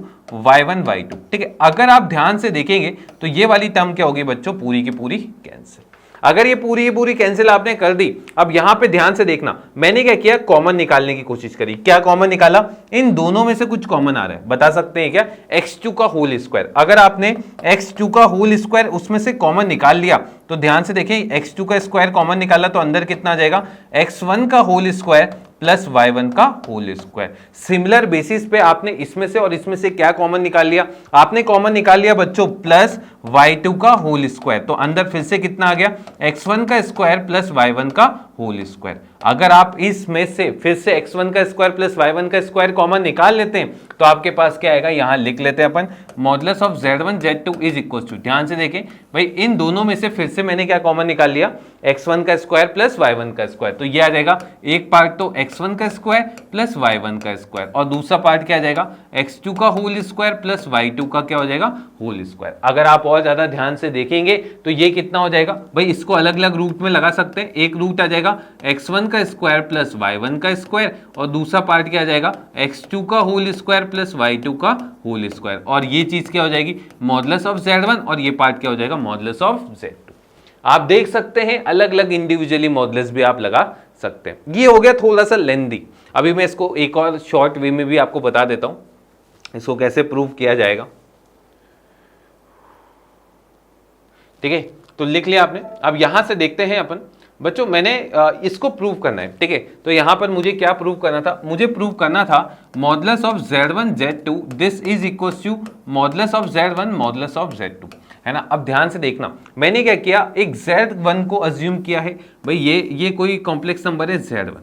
[SPEAKER 1] y1 y2, ठीक है। अगर आप ध्यान से देखेंगे तो ये वाली टर्म क्या होगी बच्चों, पूरी की पूरी कैंसिल। अगर ये पूरी कैंसिल आपने कर दी, अब यहां पे ध्यान से देखना, मैंने क्या किया, कॉमन निकालने की कोशिश करी, क्या कॉमन निकाला, इन दोनों में से कुछ कॉमन आ रहा है, बता सकते हैं क्या, x2 का होल स्क्वायर। अगर आपने x2 का होल स्क्वायर उसमें से कॉमन निकाल लिया तो ध्यान से देखें, x2 का स्क्वायर कॉमन निकाला तो अंदर कितना आ जाएगा, x1 का होल स्क्वायर प्लस y1 का होल स्क्वायर। सिमिलर बेसिस पे आपने इसमें से और इसमें से क्या कॉमन निकाल लिया, आपने कॉमन निकाल लिया बच्चों प्लस y2 का होल स्क्वायर, तो अंदर फिर से कितना आ गया, x1 का स्क्वायर प्लस y1 का होल स्क्वायर। अगर आप इसमें से फिर से x1 का स्क्वायर प्लस y1 का स्क्वायर कॉमन निकाल लेते हैं तो आपके पास क्या आएगा, यहां लिख लेते हैं अपन, modulus of Z1 Z2 is equal to, ध्यान से देखें भाई, इन दोनों में से फिर से मैंने क्या कॉमन निकाल लिया, x1 का स्क्वायर प्लस y1 का स्क्वायर, तो ये आ जाएगा एक पार्ट तो x1 का स्क्वायर प्लस y1 का स्क्वायर, और दूसरा पार्ट क्या आ जाएगा, x2 का होल स्क्वायर प्लस y2 का क्या हो जाएगा, होल स्क्वायर। अगर आप और ज्यादा ध्यान से देखेंगे तो ये कितना हो जाएगा भाई, इसको अलग अलग रूट में लगा सकते हैं, एक रूट आ जाएगा x1 का स्क्वायर प्लस y1 का स्क्वायर, और दूसरा पार्ट क्या आ जाएगा, x2 का होल स्क्वायर प्लस y2 का होल स्क्वायर, और ये चीज क्या हो जाएगी, मॉडुलस ऑफ Z1, और ये पार्ट क्या हो जाएगा, मॉडुलस ऑफ Z2। आप देख सकते हैं अलग अलग इंडिविजुअली मॉडुलस भी आप लगा सकते हैं। ये हो गया थोड़ा सा लेंदी, अभी मैं इसको एक और शॉर्ट वे में भी आपको बता देता हूं इसको कैसे प्रूव किया जाएगा, ठीक है। तो लिख लिया आपने। अब यहां से देखते हैं अपन बच्चों मैंने इसको प्रूव करना है, ठीक है। तो यहां पर मुझे क्या प्रूव करना था, मुझे प्रूव करना था modulus of Z1 Z2 this is equal to modulus of Z1 modulus of Z2, है ना। अब ध्यान से देखना, मैंने क्या किया, एक Z1 को अज्यूम किया है, भाई ये कोई कॉम्प्लेक्स नंबर है Z1,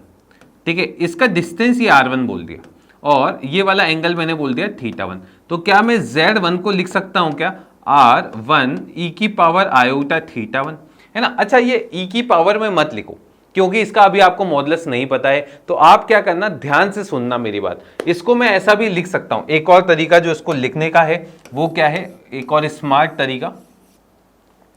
[SPEAKER 1] ठीक है। इसका डिस्टेंस ये R1 बोल दिया और ये वाला एंगल मैंने बोल दिया θ1। तो क्या मैं Z1 को लिख सकता हूं क्या, R1 e की पावर आयोटा θ1, है ना। अच्छा, ये e की पावर में मत लिखो क्योंकि इसका अभी आपको मॉडुलस नहीं पता है। तो आप क्या करना, ध्यान से सुनना मेरी बात, इसको मैं ऐसा भी लिख सकता हूं। एक और तरीका जो इसको लिखने का है वो क्या है, एक और स्मार्ट तरीका,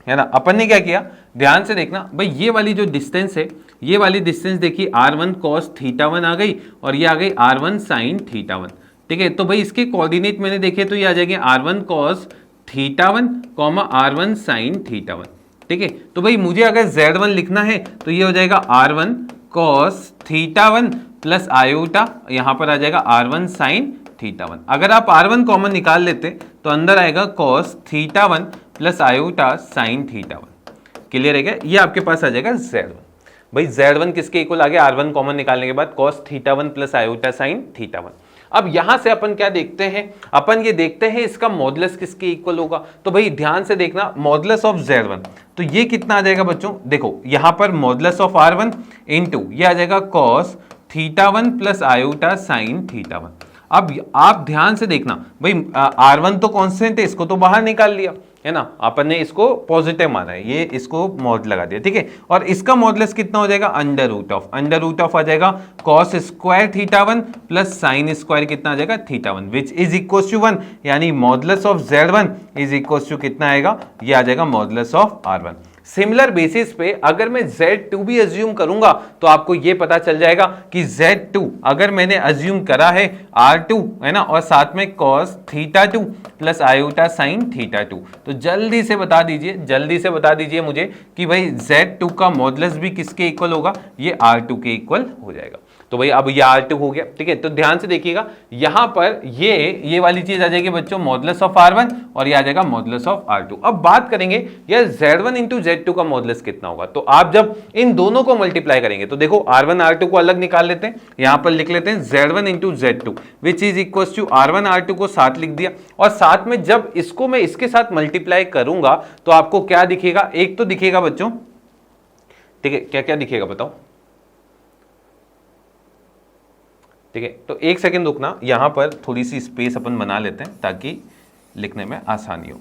[SPEAKER 1] है ना। अपन ने क्या किया, ध्यान से देखना भाई, ये वाली जो डिस्टेंस है, ये वाली डिस्टेंस देखिए R1 cos θ1 आ गई और ये आ गई R1 sin θ1, ठीक है। तो भाई इसके कोऑर्डिनेट मैंने देखे तो ये आ जाएंगे R1 cos θ1, R1 sin θ1, ठीक है। तो भाई मुझे अगर Z1 लिखना है तो ये हो जाएगा R1 cos θ1 प्लस आयोटा, यहां पर आ जाएगा R1 sin θ1। अगर आप R1 कॉमन निकाल लेते तो अंदर आएगा cos θ1 plus iota sin θ1। Clear है क्या, ये आपके पास आ जाएगा Z1। भाई Z1 किसके इक्वल आ गया, R1 कॉमन निकालने के बाद cos θ1 प्लस आयोटा sin θ1। अब यहां से अपन क्या देखते हैं, अपन ये देखते हैं इसका मॉडुलस किसके इक्वल होगा। तो भाई ध्यान से देखना, मॉडुलस ऑफ Z1 तो ये कितना आ जाएगा बच्चों, देखो यहां पर मॉडुलस ऑफ R1 इनटू ये आ जाएगा cos θ1 प्लस आयोटा sin θ1। अब आप ध्यान से देखना भाई, R1 तो कांस्टेंट है, इसको तो बाहर निकाल लिया, है ना। अपन ने इसको पॉजिटिव माना है, ये इसको मॉड लगा दिया, ठीक है। और इसका मॉडुलस कितना हो जाएगा, अंडर रूट ऑफ आ जाएगा cos square θ1 plus sin square कितना आ जाएगा θ1 विच इज इक्वल टू 1, यानी modulus of Z1 is equal to कितना आएगा, ये आ जाएगा modulus of R1। Similar basis पे अगर मैं Z2 भी अज्यूम करूंगा तो आपको ये पता चल जाएगा कि Z2 अगर मैंने अज्यूम करा है R2, है ना, और साथ में cos θ2 प्लस आयोटा sin θ2, तो जल्दी से बता दीजिए मुझे कि भाई Z2 का मॉडुलस भी किसके इक्वल होगा, ये R2 के इक्वल हो जाएगा। तो भाई अब ये R2 हो गया, ठीक है। तो ध्यान से देखिएगा, यहां पर ये वाली चीज आ जाएगी बच्चों मॉडुलस ऑफ R1 और ये आ जाएगा मॉडुलस ऑफ R2। अब बात करेंगे यार Z1 इंटू Z2 का मॉडुलस कितना होगा। तो आप जब इन दोनों को मल्टीप्लाई करेंगे तो देखो R1 R2 को अलग निकाल लेते हैं, यहां पर लिख लेते हैं Z1 into Z2 which is equal to R1 R2 को साथ लिख दिया, और साथ में जब इसको मैं इसके साथ मल्टीप्लाई करूंगा तो आपको क्या दिखेगा, एक तो दिखेगा बच्चों, ठीक है, क्या क्या दिखेगा बताओ, ठीक है। तो एक सेकंड रुकना, यहां पर थोड़ी सी स्पेस अपन बना लेते हैं ताकि लिखने में आसानी हो,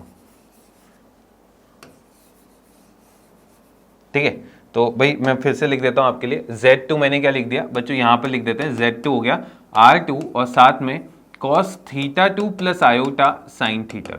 [SPEAKER 1] ठीक है। तो भाई मैं फिर से लिख देता हूं आपके लिए, Z2 मैंने क्या लिख दिया बच्चों, यहां पर लिख देते हैं Z2 हो गया R2 और साथ में cos θ2 प्लस आयोटा sin θ2,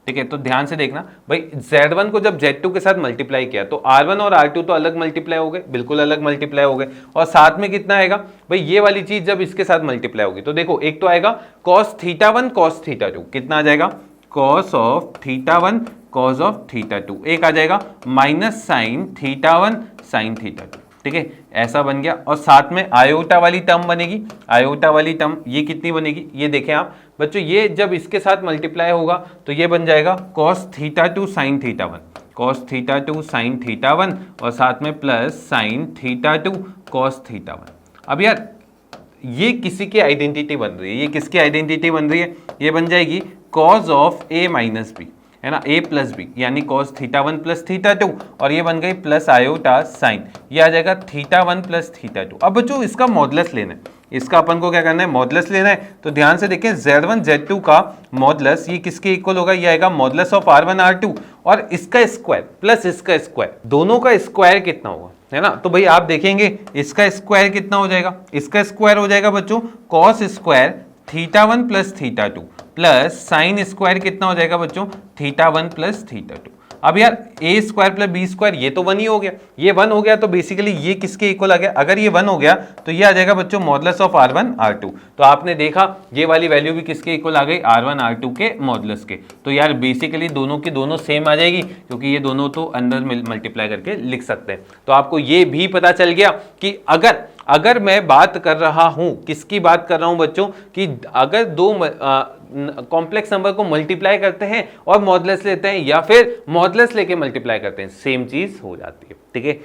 [SPEAKER 1] ठीक है। तो ध्यान से देखना भाई, Z1 को जब Z2 के साथ मल्टीप्लाई किया तो R1 और R2 तो अलग मल्टीप्लाई हो गए, बिल्कुल अलग मल्टीप्लाई हो गए, और साथ में कितना आएगा भाई, ये वाली चीज जब इसके साथ मल्टीप्लाई होगी तो देखो एक तो आएगा cos θ1 cos θ2, कितना आ जाएगा cos ऑफ θ1 cos ऑफ θ2, एक आ जाएगा माइनस sin θ1 sin θ2, ठीक है, ऐसा बन गया। और साथ में आयोटा वाली टर्म बनेगी, आयोटा वाली टर्म ये कितनी बनेगी, ये देखें आप बच्चों, ये जब इसके साथ मल्टीप्लाई होगा तो ये बन जाएगा cos θ2 sin θ1, cos θ2 sin θ1 और साथ में प्लस sin θ2 cos θ1। अब यार ये किसी की आइडेंटिटी बन रही है, ये किसकी आइडेंटिटी बन रही है, ये बन जाएगी cos of a minus b, है ना, a प्लस बी, यानी cos θ1 प्लस θ2, और ये बन गई प्लस आयोटा साइन, ये आ जाएगा θ1 प्लस θ2। अब बच्चों इसका मॉडुलस लेना है, इसका अपन को क्या करना है, मॉडुलस लेना है। तो ध्यान से देखें Z1 Z2 का मॉडुलस ये किसके इक्वल होगा, ये आएगा मॉडुलस ऑफ R1 R2 और इसका स्क्वायर प्लस इसका स्क्वायर, दोनों का स्क्वायर कितना होगा, है ना। तो भाई आप देखेंगे इसका स्क्वायर कितना हो जाएगा, इसका स्क्वायर हो जाएगा बच्चों cos square θ1 plus θ2 plus sine square कितना हो जाएगा बच्चों θ1 प्लस θ2। अब यार a square plus b square ये तो 1 ही हो गया, ये 1 हो गया, तो बेसिकली ये किसके इक्वल आ गया, अगर ये 1 हो गया तो ये आ जाएगा बच्चों मॉडुलस ऑफ R1 R2। तो आपने देखा ये वाली वैल्यू भी किसके इक्वल आ गई, R1 R2 के मॉडुलस के। तो यार बेसिकली दोनों की दोनों सेम आ जाएगी, क्योंकि ये दोनों तो अंदर मल्टीप्लाई करके लिख सकते हैं। तो आपको ये भी पता चल गया कि अगर मैं बात कर रहा हूं, किसकी बात कर रहा हूं बच्चों, कि अगर दो कॉम्प्लेक्स नंबर को मल्टीप्लाई करते हैं और मॉडुलस लेते हैं या फिर मॉडुलस लेके मल्टीप्लाई करते हैं, सेम चीज हो जाती है, ठीक है।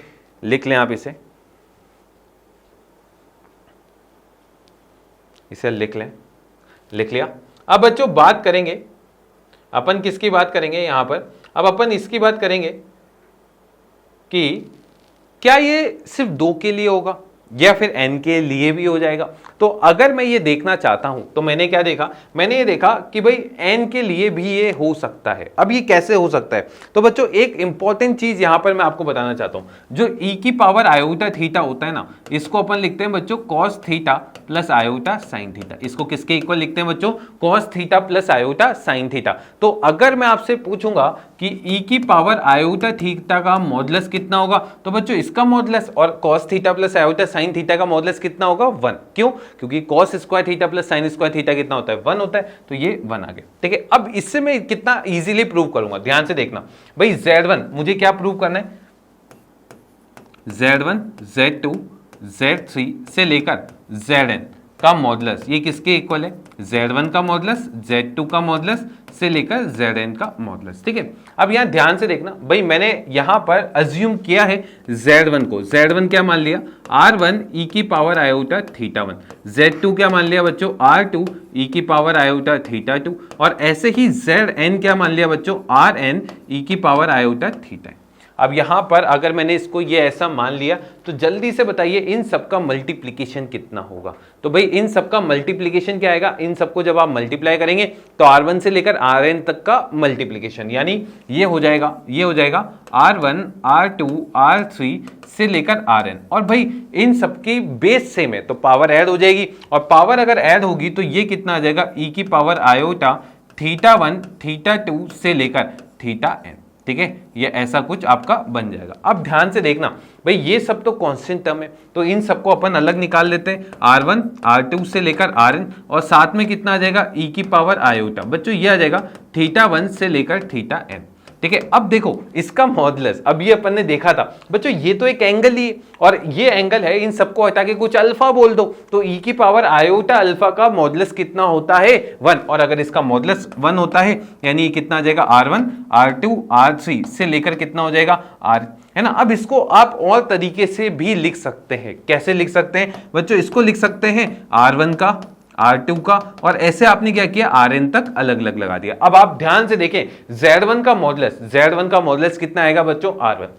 [SPEAKER 1] लिख लें आप इसे लिख लें, लिख लिया। अब बच्चों बात करेंगे अपन किसकी बात करेंगे यहां पर, अब अपन इसकी बात करेंगे कि क्या ये सिर्फ 2 के लिए होगा या फिर n के लिए भी हो जाएगा। तो अगर मैं ये देखना चाहता हूं तो मैंने क्या देखा, मैंने ये देखा कि भाई n के लिए भी ये हो सकता है। अब ये कैसे हो सकता है, तो बच्चों एक इंपॉर्टेंट चीज यहां पर मैं आपको बताना चाहता हूं, जो e की पावर आयोटा थीटा होता है ना, इसको अपन लिखते हैं बच्चों cos theta plus iota sine theta. इसको किसके इक्वल लिखते हैं बच्चों, cos theta plus iota sine theta. तो अगर मैं आपसे पूछूंगा कि e की पावर आयोटा थीटा का मॉडुलस कितना होगा, तो बच्चों इसका मॉडुलस और cos theta plus iota sine theta का मॉडुलस कितना होगा, 1। क्यों, क्योंकि cos square theta plus sine square theta कितना होता है, 1 होता है, तो ये 1 आ गया। ठीक है, अब इससे मैं कितना इजीली प्रूव करूंगा, ध्यान से देखना भाई। Z1 मुझे क्या प्रूव करना है, Z1 Z2 Z3 से लेकर Zn का मॉडुलस ये किसके इक्वल है, Z1 का मॉडुलस Z2 का मॉडुलस से लेकर Zn का मॉडुलस। ठीक है, अब यहां ध्यान से देखना भाई, मैंने यहां पर अज्यूम किया है Z1 को, Z1 क्या मान लिया, R1 e की पावर आयोटा थीटा 1, Z2 क्या मान लिया बच्चों, R2 e की पावर आयोटा थीटा 2, और ऐसे ही Zn क्या मान लिया बच्चों, Rn e की पावर आयोटा थीटा। अब यहां पर अगर मैंने इसको ये ऐसा मान लिया तो जल्दी से बताइए इन सब का मल्टीप्लिकेशन कितना होगा। तो भाई इन सब का मल्टीप्लिकेशन क्या आएगा, इन सबको जब आप मल्टीप्लाई करेंगे तो R1 से लेकर Rn तक का मल्टीप्लिकेशन, यानी ये हो जाएगा R1 R2 R3 से लेकर Rn, और भाई इन सबकी बेस सेम है तो पावर ऐड हो जाएगी, और पावर अगर ऐड होगी तो ये कितना आ जाएगा, e की पावर आयोटा थीटा 1 थीटा 2 से लेकर थीटा n। ठीक है, ये ऐसा कुछ आपका बन जाएगा। अब ध्यान से देखना भाई, ये सब तो कांस्टेंट टर्म है, तो इन सबको अपन अलग निकाल लेते हैं, R1 R2 से लेकर Rn, और साथ में कितना आ जाएगा, e की पावर आयोटा बच्चों ये आ जाएगा थीटा 1 से लेकर थीटा n। ठीक है, अब देखो इसका मॉडुलस, अब ये अपन ने देखा था बच्चों, ये तो एक एंगल ही है और ये एंगल है, इन सबको हटा के कुछ अल्फा बोल दो, तो e की पावर आयोटा अल्फा का मॉडुलस कितना होता है, 1, और अगर इसका मॉडुलस 1 होता है यानी कितना आ जाएगा, R1 R2 R3 से लेकर कितना हो जाएगा R, है ना। अब इसको आप और तरीके से भी लिख सकते हैं, कैसे लिख सकते हैं बच्चों, इसको लिख सकते हैं R1 का R2 का, और ऐसे आपने क्या किया, Rn तक अलग अलग लगा दिया। अब आप ध्यान से देखें Z1 का मॉडुलस कितना आएगा बच्चों, R1,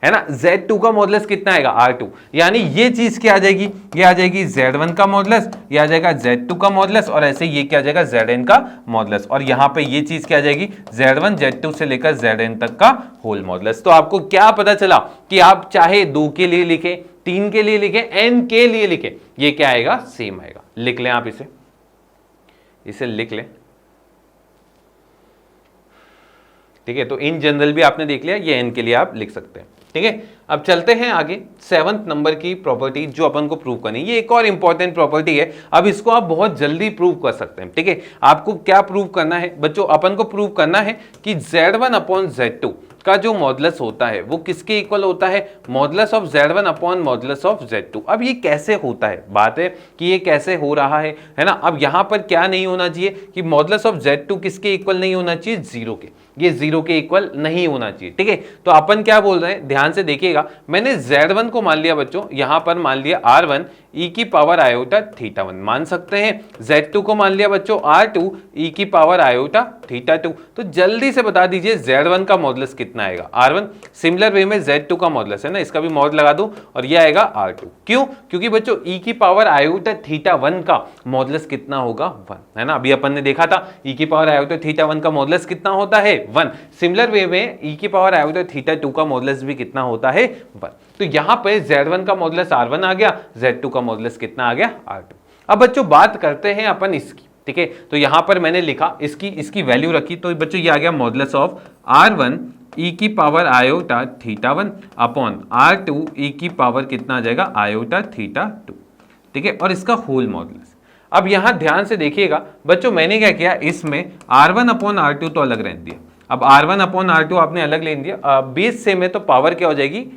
[SPEAKER 1] है ना। Z2 का मॉडुलस कितना आएगा, R2, यानी ये चीज क्या आ जाएगी, ये आ जाएगी Z1 का मॉडुलस, ये आ जाएगा Z2 का मॉडुलस, और ऐसे ये क्या आ जाएगा, Zn का मॉडुलस, और यहाँ पे ये चीज क्या आ जाएगी, Z1 Z2 से लेकर Zn तक का होल मॉडुलस। तो आपको क्या पता चला कि आप चाहे 2 के लिए लिखें, 3 के लिए लिखें, n के लिए लिखें, ये क्या आएगा, सेम आएगा। लिख लें आप इसे लिख लें। ठीक है, तो इन जनरल भी आपने देख लिया, ये n के लिए आप लिख सकते हैं। ठीक है, अब चलते हैं आगे 7th नंबर की प्रॉपर्टी जो अपन को प्रूव करनी है। ये एक और इंपॉर्टेंट प्रॉपर्टी है, अब इसको आप बहुत जल्दी प्रूव कर सकते हैं। ठीक है, आपको क्या प्रूव करना है बच्चों, अपन को प्रूव करना है कि Z1 अपॉन Z2 का जो मॉडुलस होता है वो किसके इक्वल होता है, modulus of Z1 upon modulus of Z2। अब ये कैसे होता है, बात है कि ये कैसे हो रहा है ना। अब यहां पर क्या नहीं होना चाहिए कि मॉडुलस ऑफ Z2 किसके इक्वल नहीं होना चाहिए, 0 के, ये 0 के इक्वल नहीं होना चाहिए। ठीक है, तो अपन क्या बोल रहे हैं, ध्यान से देखिएगा, मैंने Z1 को मान लिया बच्चों, यहां पर मान लिया R1 e की पावर आयोटा थीटा 1 मान सकते हैं, Z2 को मान लिया बच्चों R2 e की पावर आयोटा थीटा 2। तो जल्दी से बता दीजिए Z1 का मॉडुलस कितना आएगा, R1। सिमिलर वे में Z2 का मॉडुलस है ना, इसका भी मॉड लगा दो और ये आएगा R2। क्यों, क्योंकि बच्चों e की पावर आयोटा थीटा 1 का मॉडुलस कितना होगा, 1, है ना। अभी अपन ने देखा था e की पावर आयोटा थीटा 1 का मॉडुलस कितना होता है, 1। सिमिलर वे में e की पावर आयोटा थीटा 2 का मॉडुलस भी कितना होता है, 1। तो यहां पे Z1 का मॉडुलस R1 आ गया, Z2 का मॉडुलस कितना आ गया, R2। अब बच्चों बात करते हैं अपन इसकी। ठीक है, तो यहां पर मैंने लिखा इसकी वैल्यू रखी, तो बच्चों ये आ गया मॉडुलस ऑफ R1 e की power iota theta 1 upon R2 e की पावर कितना आ जाएगा, आयोटा थीटा 2। ठीक है, और इसका होल मॉडुलस। अब यहां ध्यान से देखिएगा बच्चों, मैंने क्या किया, इसमें R1 अपॉन R2 तो अलग रहने दिया। अब R1 अपॉन R2 आपने अलग ले दिया, बेस सेम है तो पावर क्या हो जाएगी,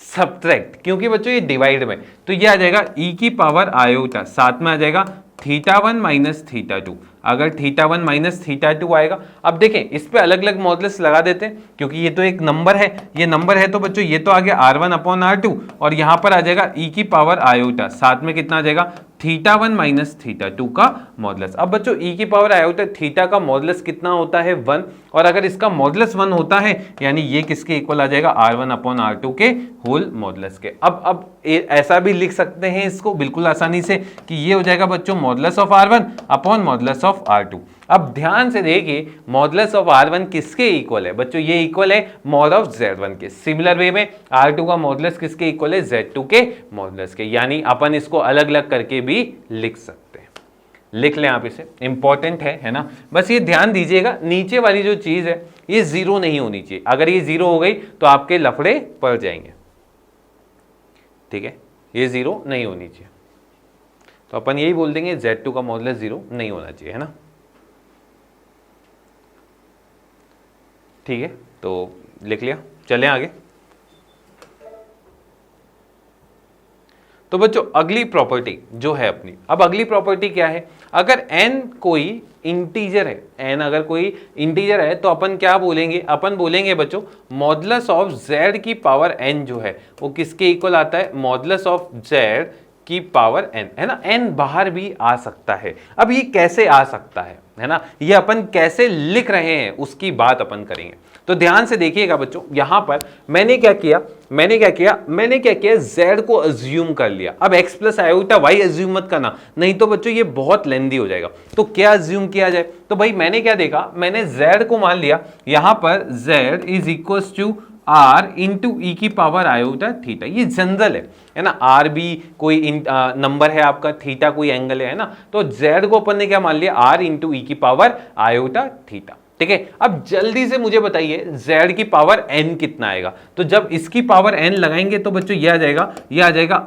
[SPEAKER 1] सब्ट्रैक्ट, क्योंकि बच्चों ये डिवाइड में, तो ये आ जाएगा e की पावर आयोटा, साथ में आ जाएगा theta one minus theta two, अगर theta one minus theta two आएगा, अब देखें इस पे अलग अलग मॉडुलस लगा देते हैं क्योंकि ये तो एक नंबर है, ये नंबर है तो बच्चों ये तो आ गया R1 अपॉन R2 और यहां पर आ जाएगा e की पावर आयोटा, साथ में कितना आ जाएगा theta one minus theta to का मॉडुलस। अब बच्चों e की पावर आयोटा थीटा का मॉडुलस कितना होता है 1, और अगर इसका मॉडुलस 1 होता है यानी ये किसके इक्वल आ जाएगा R1 अपॉन R2 के होल मॉडुलस के। अब ऐसा भी लिख सकते हैं इसको बिल्कुल आसानी से कि ये हो जाएगा बच्चों modulus of R1 upon modulus of R2। अब ध्यान से देखिए मॉडुलस ऑफ R1 किसके इक्वल है बच्चों, ये इक्वल है मॉड ऑफ Z1 के। सिमिलर वे में R2 का मॉडुलस किसके इक्वल है, Z2 के मॉडुलस के, यानी अपन इसको अलग अलग करके भी लिख सकते हैं। लिख लें आप इसे, इंपॉर्टेंट है ना। बस ये ध्यान दीजिएगा नीचे वाली जो चीज है ये जीरो नहीं होनी चाहिए, अगर ये जीरो हो गई तो आपके लफड़े पड़ जाएंगे, ठीक है, ये जीरो नहीं होनी चाहिए। तो अपन यही बोल देंगे Z2 का मॉडुलस जीरो नहीं होना चाहिए, है ना, ठीक है। तो लिख लिया, चलें आगे। तो बच्चों अगली प्रॉपर्टी जो है अपनी, अब अगली प्रॉपर्टी क्या है, अगर n कोई इंटीजर है, n अगर कोई इंटीजर है तो अपन क्या बोलेंगे, अपन बोलेंगे बच्चों मॉडुलस ऑफ z की पावर n जो है वो किसके इक्वल आता है, मॉडुलस ऑफ z की पावर n, है ना। n बाहर भी आ सकता है, अब ये कैसे आ सकता है ना, ये अपन कैसे लिख रहे हैं उसकी बात अपन करेंगे। तो ध्यान से देखिएगा बच्चों, यहां पर मैंने क्या किया z को अज्यूम कर लिया। अब x plus iota y assume मत करना, नहीं तो बच्चों ये बहुत लेंदी हो जाएगा। तो क्या अज्यूम किया जाए, तो भाई मैंने क्या देखा, मैंने z को मान लिया यहां पर z is equal to r into e की पावर आयोटा थीटा, ये जनरल है ना, r भी कोई नंबर है आपका, थीटा कोई एंगल है ना, तो z को अपन ने क्या मान लिया r इंटू ई की पावर आयोटा थीटा, ठीक है। अब जल्दी से मुझे बताइए z की पावर n कितना आएगा, तो जब इसकी पावर n लगाएंगे तो बच्चों ये आ जाएगा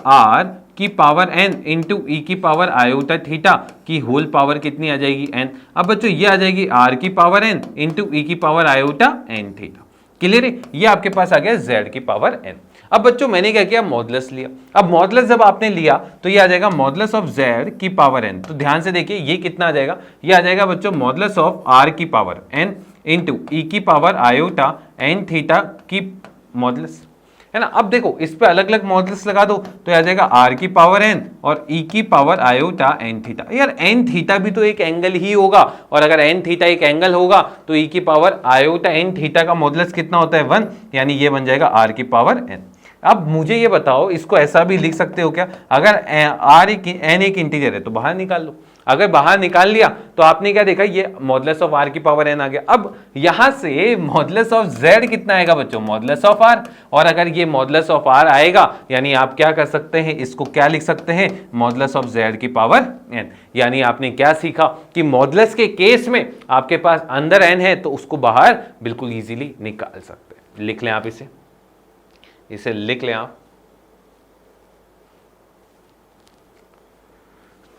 [SPEAKER 1] r की पावर n इंटू ई की पावर आयोटा थीटा की होल पावर कितनी आ जाएगी n। अब बच्चों ये आ जाएगी r की पावर n इंटू ई की power iota n theta, clear है, ये आपके पास आ गया z की पावर n। अब बच्चों मैंने क्या किया, मॉडुलस लिया। अब मॉडुलस जब आपने लिया तो ये आ जाएगा मॉडुलस ऑफ z की पावर n। तो ध्यान से देखिए ये कितना आ जाएगा, ये आ जाएगा बच्चों मॉडुलस ऑफ r की पावर n इंटू ई की पावर आयोटा n थीटा की मॉडुलस, है ना। अब देखो इस पे अलग अलग मॉडुलस लगा दो तो आ जाएगा r की पावर n और e की पावर आयोटा n थीटा। यार n थीटा भी तो एक एंगल ही होगा, और अगर n थीटा एक एंगल होगा तो e की पावर आयोटा n थीटा का मॉडुलस कितना होता है 1, यानी ये बन जाएगा r की पावर n। अब मुझे ये बताओ इसको ऐसा भी लिख सकते हो क्या, अगर n एक इंटीजर है तो बाहर निकाल लो, अगर बाहर निकाल लिया तो आपने क्या देखा, ये मॉडुलस ऑफ r की पावर n आ गया। अब यहां से मॉडुलस ऑफ z कितना आएगा बच्चों, मॉडुलस ऑफ r, और अगर ये मॉडुलस ऑफ r आएगा यानी आप क्या कर सकते हैं, इसको क्या लिख सकते हैं, मॉडुलस ऑफ z की पावर n। यानी आपने क्या सीखा कि मॉडुलस के केस में आपके पास अंदर n है तो उसको बाहर बिल्कुल इजीली निकाल सकते हैं। लिख लें आप इसे लिख लें आप,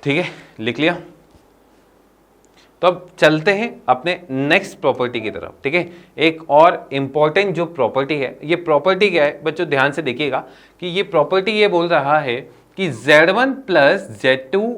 [SPEAKER 1] ठीक है, लिख लिया। तो अब चलते हैं अपने नेक्स्ट प्रॉपर्टी की तरफ, ठीक है। एक और इंपॉर्टेंट जो प्रॉपर्टी है, ये प्रॉपर्टी क्या है बच्चों, ध्यान से देखिएगा कि ये प्रॉपर्टी ये बोल रहा है कि z1 प्लस z2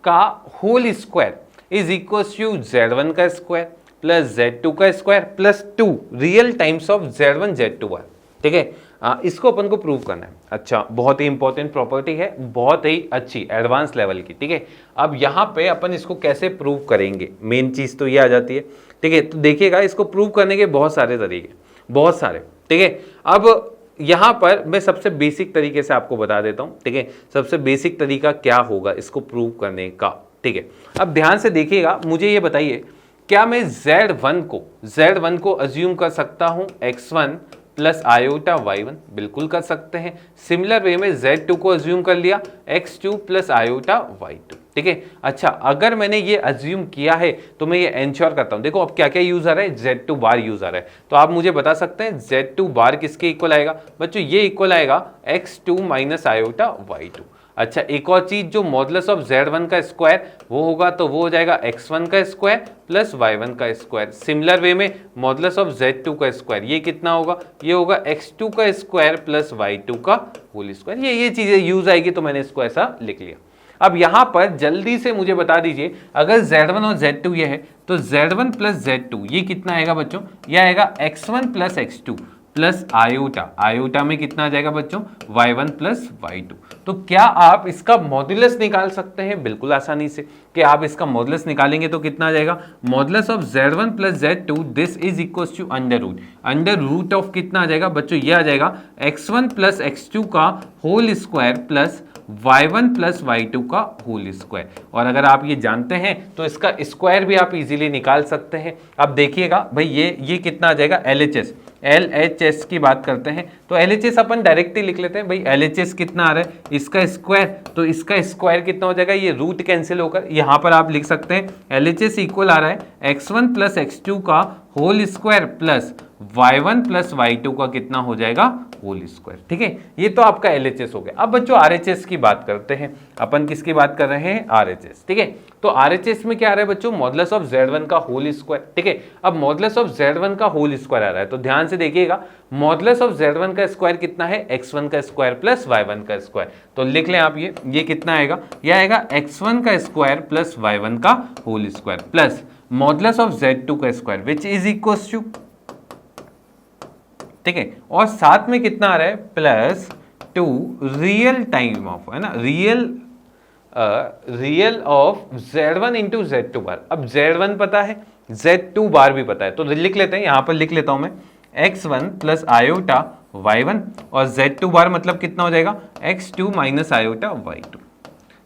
[SPEAKER 1] का whole square is equal to z1 का स्क्वायर प्लस z2 का square plus 2 real times of z1 z2 है, ठीक है। इसको अपन को प्रूव करना है। अच्छा, बहुत ही इंपॉर्टेंट प्रॉपर्टी है, बहुत ही अच्छी एडवांस लेवल की, ठीक है। अब यहाँ पे अपन इसको कैसे प्रूव करेंगे, मेन चीज तो ये आ जाती है, ठीक है। तो देखिएगा इसको प्रूव करने के बहुत सारे तरीके, बहुत सारे, ठीक है। अब यहाँ पर मैं सबसे बेसिक तरीके से आपको बता देता हूँ, ठीक है। सबसे बेसिक तरीका क्या होगा इसको प्रूव करने का, ठीक है। अब ध्यान से देखिएगा, मुझे ये बताइए क्या मैं Z1 को अज्यूम कर सकता हूँ x1 प्लस आयोटा y1, बिल्कुल कर सकते हैं। सिमिलर वे में z2 को अज्यूम कर लिया x2 प्लस आयोटा y2, ठीक है। अच्छा, अगर मैंने ये अज्यूम किया है तो मैं ये एंश्योर करता हूं, देखो अब क्या क्या यूज आ रहा है, z2 बार यूज आ रहा है, तो आप मुझे बता सकते हैं z2 बार किसके इक्वल आएगा बच्चों, ये इक्वल आएगा x2 माइनस आयोटा y2। अच्छा, एक और चीज जो मॉडुलस ऑफ z1 का स्क्वायर वो होगा तो वो हो जाएगा x1 का स्क्वायर प्लस y1 का स्क्वायर। सिमिलर वे में मॉडुलस ऑफ z2 का स्क्वायर ये कितना होगा, ये होगा x2 का स्क्वायर प्लस y2 का होल स्क्वायर। ये चीजें यूज आएगी तो मैंने इसको ऐसा लिख लिया। अब यहां पर जल्दी से मुझे बता दीजिए, अगर Z1 और Z2 ये है तो Z1 प्लस Z2 ये कितना आएगा बच्चों, ये आएगा X1 plus X2 plus iota, iota में कितना आ जाएगा बच्चों, Y1 प्लस Y2। तो क्या आप इसका मॉड्यूलस निकाल सकते हैं? बिल्कुल आसानी से, कि आप इसका मॉड्यूलस निकालेंगे तो कितना आ जाएगा, modulus of Z1 plus Z2 this is equal to under root of कितना आ जाएगा बच्चों, ये आ जाएगा X1 प्लस X2 का whole square plus y1 plus y2 का होल स्क्वायर। और अगर आप ये जानते हैं तो इसका स्क्वायर भी आप इजीली निकाल सकते हैं। अब देखिएगा भाई, ये कितना आ जाएगा, LHS की बात करते हैं तो LHS अपन डायरेक्टली लिख लेते हैं भाई, LHS कितना आ रहा है, इसका स्क्वायर, तो इसका स्क्वायर कितना हो जाएगा, ये रूट कैंसिल होकर यहां पर आप लिख सकते हैं LHS इक्वल आ रहा है x1 प्लस x2 का whole square plus y1 plus y2 का कितना हो जाएगा, होल स्क्वायर। ठीक है, ये तो आपका LHS हो गया। अब बच्चों RHS की बात करते हैं, अपन किसकी बात कर रहे हैं, RHS। ठीक है, तो RHS में क्या आ रहा है बच्चों, मॉडुलस ऑफ Z1 का होल स्क्वायर। ठीक है, अब मॉडुलस ऑफ Z1 का होल स्क्वायर आ रहा है तो ध्यान से देखिएगा, मॉडुलस ऑफ Z1 का स्क्वायर कितना है, x1 का स्क्वायर प्लस y1 का स्क्वायर। तो लिख लें आप, ये कितना आएगा, ये आएगा x1 का स्क्वायर प्लस y1 का whole square plus modulus of Z2 का square which is equal to, ठीक है, और साथ में कितना आ रहा है, प्लस 2 रियल टाइम ऑफ, है ना, real of Z1 into Z2 बार। अब Z1 पता है, Z2 बार भी पता है, तो लिख लेते हैं, यहां पर लिख लेता हूं मैं x1 प्लस आयोटा y1 और Z2 बार मतलब कितना हो जाएगा, x2 माइनस आयोटा y2।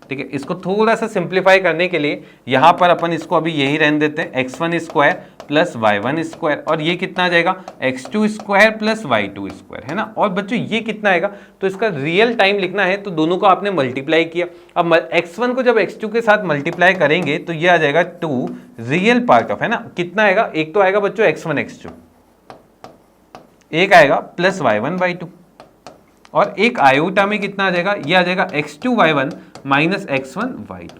[SPEAKER 1] ठीक है, इसको थोड़ा सा सिंप्लीफाई करने के लिए यहां पर अपन इसको अभी यही रहने देते हैं, x1 square plus y1 square और ये कितना आ जाएगा, x2 square plus y2 square, है ना। और बच्चों ये कितना आएगा, तो इसका रियल टाइम लिखना है तो दोनों को आपने मल्टीप्लाई किया। अब x1 को जब x2 के साथ मल्टीप्लाई करेंगे तो ये आ जाएगा 2 रियल पार्ट ऑफ, है ना, कितना आएगा, एक तो आएगा बच्चों x1 x2, एक आएगा प्लस y1 y2 और एक आयोटा में कितना आ जाएगा, ये आ जाएगा x2 y1 minus x1 y2।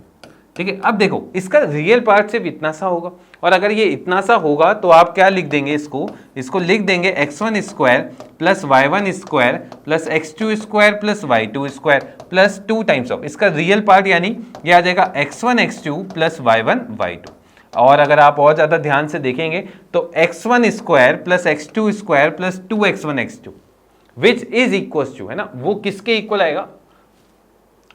[SPEAKER 1] ठीक है, अब देखो इसका रियल पार्ट सिर्फ इतना सा होगा और अगर ये इतना सा होगा तो आप क्या लिख देंगे, इसको लिख देंगे x1 square plus y1 square plus x2 square plus y2 square plus 2 times of इसका रियल पार्ट, यानी ये आ जाएगा x1 x2 plus y1 y2। और अगर आप और ज्यादा ध्यान से देखेंगे तो x1 square plus x2 square plus 2x1 x2 which is equal to, है ना, वो किसके इक्वल आएगा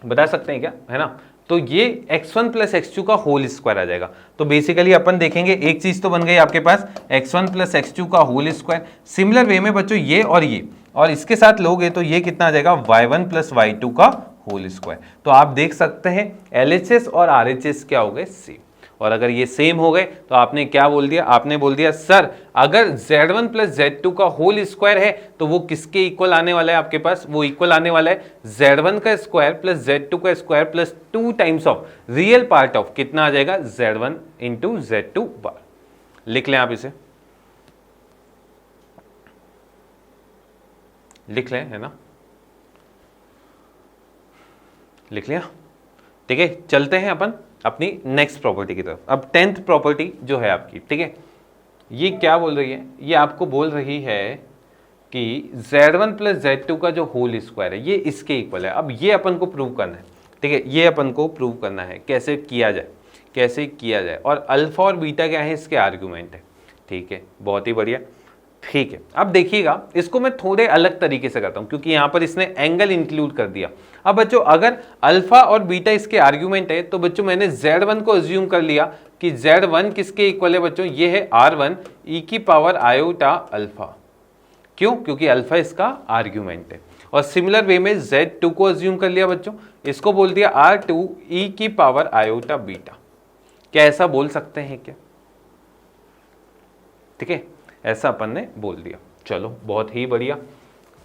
[SPEAKER 1] बता सकते हैं क्या, है ना, तो ये x1 प्लस x2 का होल स्क्वायर आ जाएगा। तो बेसिकली अपन देखेंगे एक चीज तो बन गई आपके पास x1 प्लस x2 का होल स्क्वायर। सिमिलर वे में बच्चों ये और इसके साथ लोगे तो ये कितना आ जाएगा, y1 प्लस y2 का होल स्क्वायर। तो आप देख सकते हैं LHS और RHS क्या हो गए, सेम। और अगर ये सेम हो गए तो आपने क्या बोल दिया, आपने बोल दिया सर अगर Z1 प्लस Z2 का होल स्क्वायर है तो वो किसके इक्वल आने वाला है आपके पास, वो इक्वल आने वाला है Z1 का स्क्वायर प्लस Z2 का square plus 2 times of real part of कितना आ जाएगा, Z1 इंटू Z2 बार। लिख लें आप इसे, लिख लें, है ना, लिख लिया। ठीक है, चलते हैं अपन अपनी नेक्स्ट प्रॉपर्टी की तरफ। अब 10th प्रॉपर्टी जो है आपकी, ठीक है, ये क्या बोल रही है, ये आपको बोल रही है कि Z1 प्लस Z2 का जो होल स्क्वायर है ये इसके इक्वल है। अब ये अपन को प्रूव करना है, ठीक है, ये अपन को प्रूव करना है, कैसे किया जाए, और अल्फा और बीटा क्या है, इसके आर्ग्यूमेंट है। ठीक है, बहुत ही बढ़िया। ठीक है, अब देखिएगा इसको मैं थोड़े अलग तरीके से करता हूं क्योंकि यहां पर इसने एंगल इंक्लूड कर दिया। अब बच्चों अगर अल्फा और बीटा इसके आर्ग्यूमेंट है तो बच्चों मैंने Z1 को अज्यूम कर लिया कि Z1 किसके इक्वल है बच्चों, ये है R1 e की पावर आयोटा अल्फा। क्यों, क्योंकि अल्फा इसका आर्ग्यूमेंट है। और सिमिलर वे में Z2 को अज्यूम कर लिया बच्चों, इसको बोल दिया R2 e की पावर आयोटा बीटा। क्या ऐसा बोल सकते हैं क्या, ठीक है, ऐसा अपन ने बोल दिया। चलो बहुत ही बढ़िया।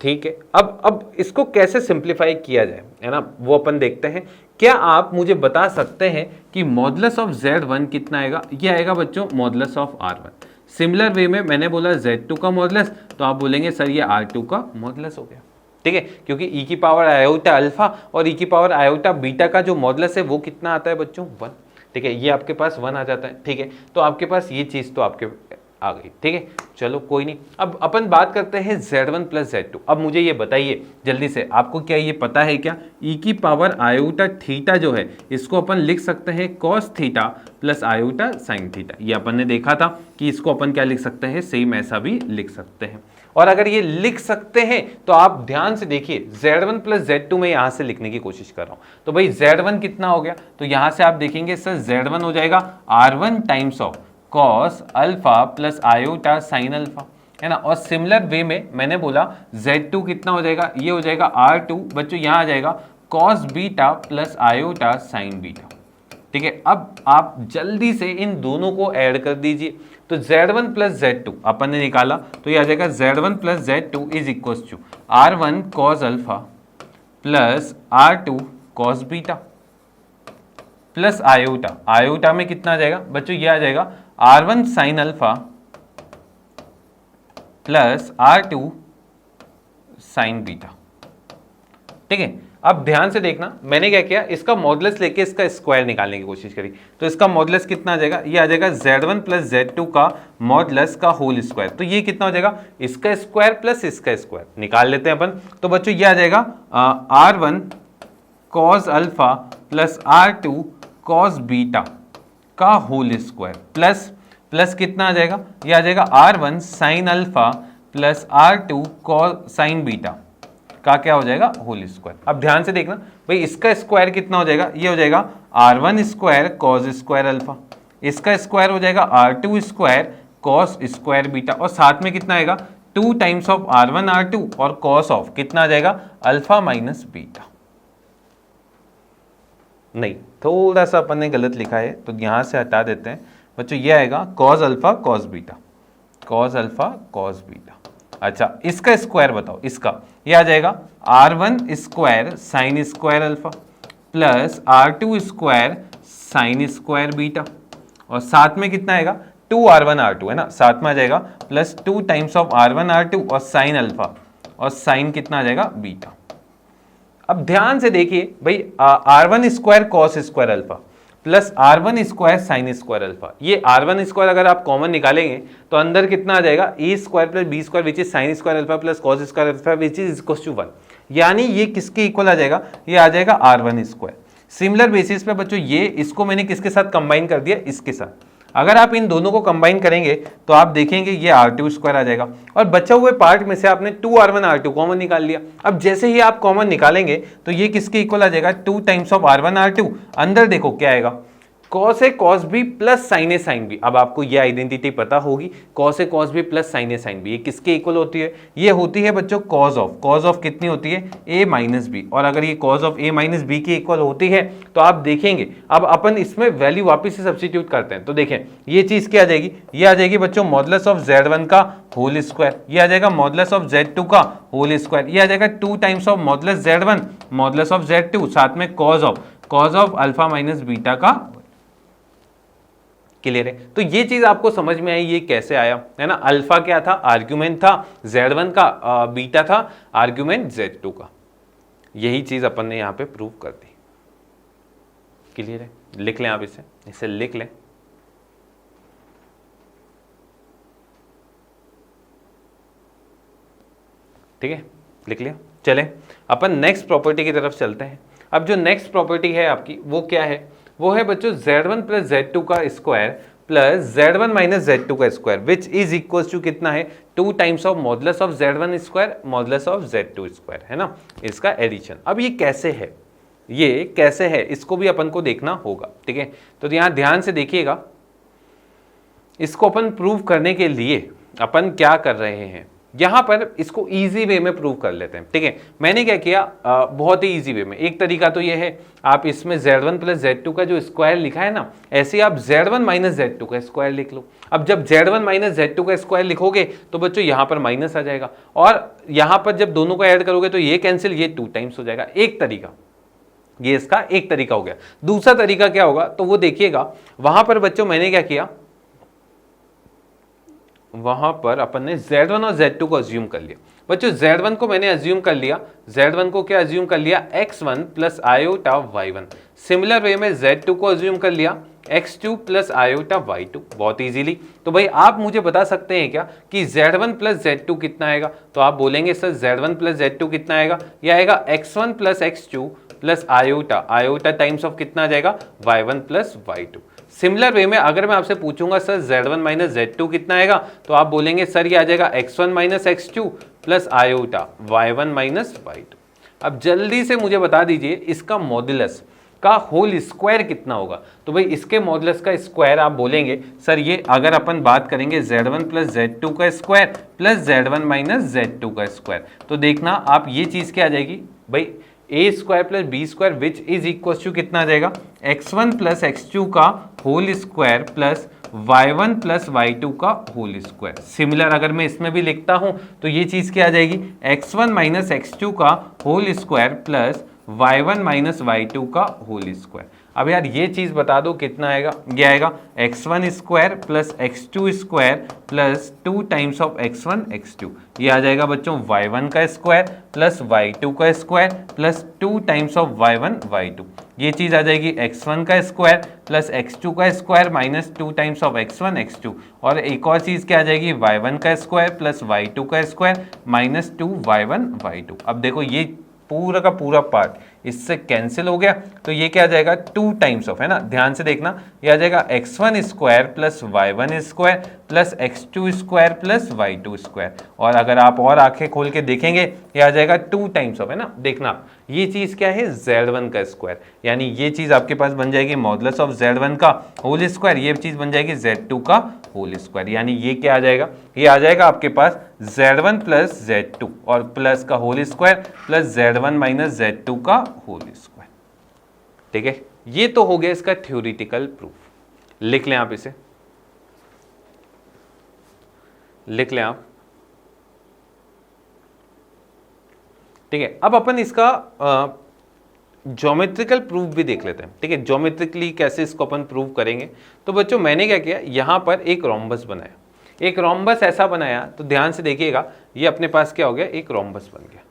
[SPEAKER 1] ठीक है, अब इसको कैसे सिंप्लीफाई किया जाए, है ना, वो अपन देखते हैं। क्या आप मुझे बता सकते हैं कि मॉडुलस ऑफ Z1 कितना आएगा, ये आएगा बच्चों modulus of R1। Similar way में मैंने बोला Z2 का मॉडुलस, तो आप बोलेंगे सर ये R2 का मॉडुलस हो गया। ठीक है, क्योंकि e की पावर आयोटा अल्फा और e की पावर आयोटा बीटा का जो मॉडुलस है वो कितना आता है बच्चों, 1। ठीक है, ये आपके पास 1 आ जाता है। ठीक है, तो आपके पास ये चीज तो आपके आ गई, ठीक है। चलो कोई नहीं, अब अपन बात करते हैं z1 प्लस z2। अब मुझे ये बताइए जल्दी से, आपको क्या ये पता है क्या, e की पावर आयोटा थीटा जो है इसको अपन लिख सकते हैं cos theta plus iota sine theta. ये अपन ने देखा था कि इसको अपन क्या लिख सकते हैं, सेम ऐसा भी लिख सकते हैं। और अगर ये लिख सकते हैं तो आप ध्यान से देखिए, z1 प्लस z2 में यहां से लिखने की कोशिश कर रहा हूं, तो भाई z1 कितना हो गया, तो यहां से आप देखेंगे सर z1 हो जाएगा r1 times of cos alpha plus iota sine alpha, है ना। और सिमिलर वे में मैंने बोला z2 कितना हो जाएगा, ये हो जाएगा r2 बच्चों, यहां आ जाएगा cos beta plus iota sine beta, ठीक है। अब आप जल्दी से इन दोनों को ऐड कर दीजिए, तो z1 प्लस z2 अपन ने निकाला, तो ये आ जाएगा z1 plus z2 is equal to r1 cos alpha plus r2 cos beta plus iota, iota में कितना आ जाएगा बच्चों, ये आ जाएगा r1 sine alpha plus r2 sine beta, ठीक है। अब ध्यान से देखना, मैंने क्या किया, इसका मॉडुलस लेके इसका स्क्वायर निकालने की कोशिश करी, तो इसका मॉडुलस कितना आ जाएगा, ये आ जाएगा z1 प्लस z2 का मॉडुलस का होल स्क्वायर, तो ये कितना हो जाएगा, इसका स्क्वायर प्लस इसका स्क्वायर निकाल लेते हैं अपन। तो बच्चों ये आ जाएगा r1 cos alpha plus r2 cos beta का होल स्क्वायर प्लस कितना आ जाएगा, ये आ जाएगा r1 sine alpha plus r2 cos sine beta का क्या हो जाएगा, होल स्क्वायर। अब ध्यान से देखना भाई, इसका स्क्वायर कितना हो जाएगा, ये हो जाएगा r1 square cos square alpha, इसका स्क्वायर हो जाएगा r2 square cos square beta, और साथ में कितना आएगा 2 टाइम्स ऑफ r1 r2 और कॉस ऑफ कितना आ जाएगा, अल्फा माइनस बीटा। नहीं, थोड़ा सा अपन ने गलत लिखा है, तो यहां से हटा देते हैं बच्चों, ये आएगा cos alpha cos beta, cos alpha cos beta. अच्छा, इसका स्क्वायर बताओ, इसका ये आ जाएगा r1 square sine square alpha plus r2 square sine square beta, और साथ में कितना आएगा 2r1 r2, है ना, साथ में आ जाएगा plus 2 times of r1 r2 और साइन अल्फा, और साइन कितना आ जाएगा बीटा। अब ध्यान से देखिए भाई, r1 square cos square alpha plus r1 square sine square alpha, ये r1 स्क्वायर अगर आप कॉमन निकालेंगे तो अंदर कितना आ जाएगा, a square plus b square which is sine square alpha plus cos square alpha which is equal to 1, यानी ये किसके इक्वल आ जाएगा, ये आ जाएगा r1 स्क्वायर। सिमिलर बेसिस पे बच्चों, ये इसको मैंने किसके साथ कंबाइन कर दिया, इसके साथ। अगर आप इन दोनों को कंबाइन करेंगे तो आप देखेंगे ये r2 स्क्वायर आ जाएगा, और बचा हुए पार्ट में से आपने 2r1 r2 कॉमन निकाल लिया। अब जैसे ही आप कॉमन निकालेंगे तो ये किसके इक्वल आ जाएगा, 2 टाइम्स ऑफ r1 r2, अंदर देखो क्या आएगा, cos A cos B plus sign A sine B. अब आपको ये आइडेंटिटी पता होगी, cos A cos B plus sign A sine B, ये किसके इक्वल होती है, ये होती है बच्चों कॉस ऑफ कितनी होती है, ए माइनस बी। और अगर ये cos of a minus b की इक्वल होती है तो आप देखेंगे, अब अपन इसमें वैल्यू वापस से सब्स्टिट्यूट करते हैं, तो देखें ये चीज क्या आ जाएगी, ये आ जाएगी बच्चों मॉडुलस ऑफ z1 का होल स्क्वायर, ये आ जाएगा मॉडुलस ऑफ z2 का होल स्क्वायर, ये आ जाएगा 2 times of modulus z1 modulus of z2, साथ में cos of alpha minus beta का। क्लियर है, तो ये चीज आपको समझ में आई, ये कैसे आया, है ना। अल्फा क्या था, आर्ग्यूमेंट था z1 का, बीटा था आर्ग्यूमेंट z2 का, यही चीज अपन ने यहां पे प्रूव कर दी। क्लियर है, लिख लें आप इसे लिख लें। ठीक है, लिख लिया। चलें अपन नेक्स्ट प्रॉपर्टी की तरफ चलते हैं। अब जो नेक्स्ट प्रॉपर्टी है आपकी वो क्या है, वो है बच्चों z1 प्लस z2 का square plus z1 minus z2 का square which is equal to कितना है, 2 times of modulus of z1 square modulus of z2 square, है ना, इसका एडिशन। अब ये कैसे है, ये कैसे है, इसको भी अपन को देखना होगा। ठीक है, तो यहाँ ध्यान से देखिएगा, इसको अपन प्रूव करने के लिए अपन क्या कर रहे हैं, यहां पर इसको इजी वे में प्रूव कर लेते हैं। ठीक है, मैंने क्या किया, बहुत ही इजी वे में, एक तरीका तो ये है, आप इसमें z1 प्लस z2 का जो स्क्वायर लिखा है ना, ऐसे ही आप z1 माइनस z2 का स्क्वायर लिख लो। अब जब z1 माइनस z2 का स्क्वायर लिखोगे तो बच्चों यहां पर माइनस आ जाएगा, और यहां पर जब दोनों को ऐड करोगे तो ये कैंसिल, ये 2 टाइम्स हो जाएगा। एक तरीका, ये इसका एक तरीका हो गया। दूसरा तरीका क्या होगा, तो वो देखिएगा, वहां पर बच्चों मैंने क्या किया, वहां पर अपन ने z1 और z2 को अज्यूम कर लिया। बच्चों z1 को मैंने अज्यूम कर लिया, z1 को क्या अज्यूम कर लिया, x1 plus iota y1। Similar way में z2 को अज्यूम कर लिया, x2 प्लस आयोटा y2, बहुत इजीली। तो भाई आप मुझे बता सकते हैं क्या कि z1 प्लस z2 कितना आएगा? तो आप बोलेंगे सर z1 प्लस z2 कितना आएगा? यह आएगा x1 plus x2 plus iota, iota times of कितना आ जाएगा? y1 plus y2। Similar way में अगर मैं आपसे पूछूंगा सर z1 माइनस z2 कितना आएगा, तो आप बोलेंगे सर ये आ जाएगा x1 minus x2 plus iota y1 minus y2। अब जल्दी से मुझे बता दीजिए इसका मॉड्यूलस का होल स्क्वायर कितना होगा? तो भाई इसके मॉड्यूलस का स्क्वायर आप बोलेंगे सर ये अगर अपन बात करेंगे z1 प्लस z2 का square plus z1 minus z2 का स्क्वायर, तो देखना आप ये चीज क्या आ जाएगी भाई a square plus b square which is equal to कितना आ जाएगा? x1 प्लस x2 का whole square plus y1 plus y2 का होल स्क्वायर। सिमिलर अगर मैं इसमें भी लिखता हूं तो ये चीज क्या आ जाएगी? x1 माइनस x2 का whole square plus y1 minus y2 का होल स्क्वायर। अब यार ये चीज बता दो कितना आएगा? ये आएगा x1 square plus x2 square plus 2 times of x1 x2। ये आ जाएगा बच्चों y1 का स्क्वायर प्लस y2 का square plus 2 times of y1 y2। ये चीज आ जाएगी x1 का स्क्वायर प्लस x2 का square minus 2 times of x1 x2। और एक और चीज क्या आ जाएगी? y1 का स्क्वायर प्लस y2 का स्क्वायर माइनस 2 y1 y2। अब देखो ये पूरा का पूरा पार्ट इससे कैंसिल हो गया, तो ये क्या आ जाएगा? 2 टाइम्स ऑफ, है ना, ध्यान से देखना, ये आ जाएगा x1 square plus y1 square plus x2 square plus y2 square. और अगर आप और आंखें खोल के देखेंगे ये आ जाएगा 2 टाइम्स ऑफ, है ना। देखना ये चीज क्या है? z1 का स्क्वायर, यानी ये चीज आपके पास बन जाएगी मॉडुलस ऑफ z1 का होल स्क्वायर, ये चीज बन जाएगी z2 का होल स्क्वायर। यानी ये क्या आ जाएगा? ये आ जाएगा आपके पास z1 प्लस z2 और प्लस का whole square plus z1 minus z2 का होल स्क्वायर। ठीक है, ये तो हो गया इसका थ्योरेटिकल प्रूफ। लिख लें आप, इसे लिख लें आप। ठीक है, अब अपन इसका ज्योमेट्रिकल प्रूफ भी देख लेते हैं। ठीक है, ज्योमेट्रिकली कैसे इसको अपन प्रूव करेंगे। तो बच्चों मैंने क्या किया, यहां पर एक रोम्बस बनाया, एक रोम्बस ऐसा बनाया, तो ध्यान से देखिएगा ये अपने पास क्या हो गया? एक रोम्बस बन गया।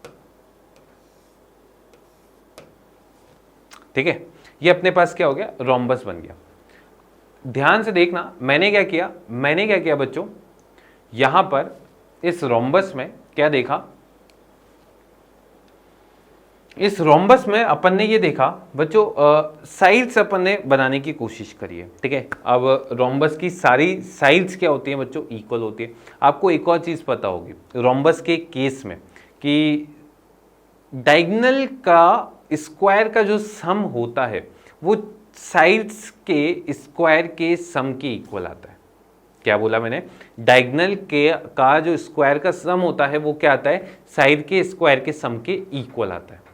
[SPEAKER 1] ठीक है, ये अपने पास क्या हो गया? रोम्बस बन गया। ध्यान से देखना मैंने क्या किया बच्चों, यहां पर इस रोम्बस में क्या देखा? इस रोम्बस में अपन ने ये देखा बच्चों साइड्स अपन ने बनाने की कोशिश करी है। ठीक है, अब रोम्बस की सारी साइड्स क्या होती हैं बच्चों? इक्वल होती है। आपको एक और चीज पता होगी रोम्बस के केस में कि डायगोनल का स्क्वायर का जो सम होता है वो साइड्स के स्क्वायर के सम के इक्वल आता है। क्या बोला मैंने? डायगोनल के का जो स्क्वायर का सम होता है वो क्या आता है? साइड के स्क्वायर के सम के इक्वल आता है।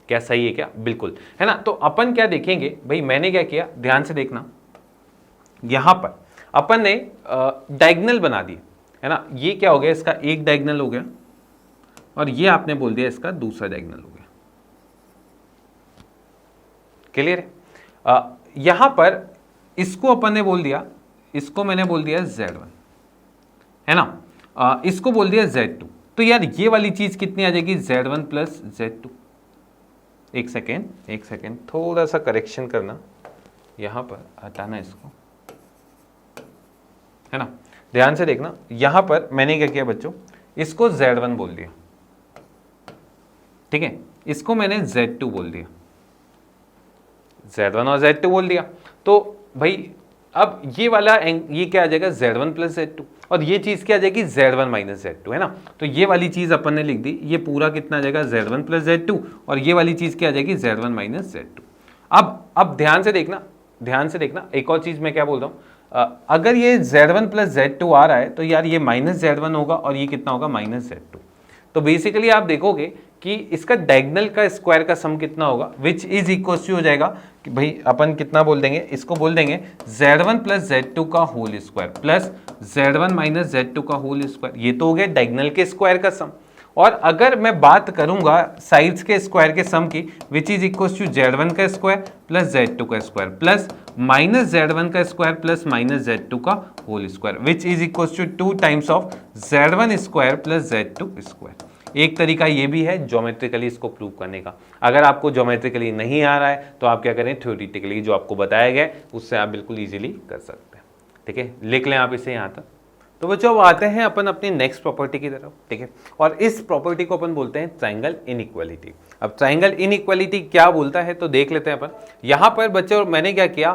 [SPEAKER 1] क्या सही है क्या? बिल्कुल, है ना। तो अपन क्या देखेंगे भाई, मैंने क्या किया, ध्यान से देखना, यहां पर अपन ने डायगोनल बना दिए, है ना। ये क्या हो गया? इसका एक डायगोनल हो गया और ये आपने बोल दिया इसका दूसरा डायगोनल हो गया। क्लियर है? यहां पर इसको अपन ने बोल दिया, इसको मैंने बोल दिया z1, है ना, इसको बोल दिया z2। तो यार ये वाली चीज कितनी आ जाएगी? z1 plus z2। एक सेकेंड थोड़ा सा करेक्शन करना, यहां पर हटाना इसको, है ना। ध्यान से देखना, यहां पर मैंने क्या किया बच्चों, इसको z1 बोल दिया। ठीक है, इसको मैंने z2 बोल दिया, z1 और z2 बोल दिया। तो भाई अब ये वाला ये क्या आ जाएगा? z1 प्लस z2 और ये चीज क्या आ जाएगी? z1 माइनस z2, है ना। तो ये वाली चीज अपन ने लिख दी, ये पूरा कितना आ जाएगा? z1 प्लस z2 और ये वाली चीज क्या आ जाएगी? z1 minus z2। अब ध्यान से देखना, एक और चीज मैं क्या बोल रहा हूं, अगर ये z1 प्लस z2 आ रहा है तो यार ये माइनस z1 होगा और ये कितना होगा? Minus z2। तो बेसिकली आप देखोगे कि इसका डायगोनल का स्क्वायर का सम कितना होगा, विच इज इक्वल टू हो जाएगा कि भाई अपन कितना बोल देंगे, इसको बोल देंगे z1 प्लस z2 का whole square plus z1 minus z2 का होल स्क्वायर। ये तो हो गया डायगोनल के स्क्वायर का सम। और अगर मैं बात करूंगा साइड्स के स्क्वायर के सम की, विच इज इक्वल टू z1 का स्क्वायर प्लस z2 का स्क्वायर प्लस माइनस z1 का स्क्वायर प्लस माइनस z2 का whole square, which is equal to 2 times of z1 square plus z2 square. एक तरीका ये भी है ज्योमेट्रिकली इसको प्रूव करने का। अगर आपको ज्योमेट्रिकली नहीं आ रहा है तो आप क्या करें, थ्योरेटिकली जो आपको बताया गया है उससे आप बिल्कुल ईजिली कर सकते हैं। ठीक है, लिख लें आप इसे यहाँ तक। तो बच्चों अब आते हैं अपन अपनी नेक्स्ट प्रॉपर्टी की तरफ। ठीक है, और इस प्रॉपर्टी को अपन बोलते हैं ट्राइंगल इनइक्वालिटी। अब ट्राइंगल इनइक्वालिटी क्या बोलता है तो देख लेते हैं अपन। यहाँ पर बच्चों मैंने क्या किया,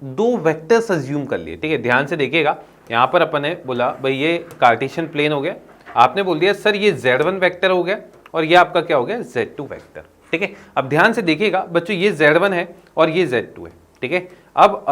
[SPEAKER 1] दो वेक्टर्स अज्यूम कर लिए। ठीक है, ध्यान से देखिएगा, यहाँ पर अपन ने बोला भाई ये कार्टेशियन प्लेन हो गया, आपने बोल दिया सर ये Z1 वेक्टर हो गया और ये आपका क्या हो गया, Z2 वेक्टर। ठीक है, अब ध्यान से देखिएगा बच्चों, ये Z1 है और ये Z2 है। ठीक है, अब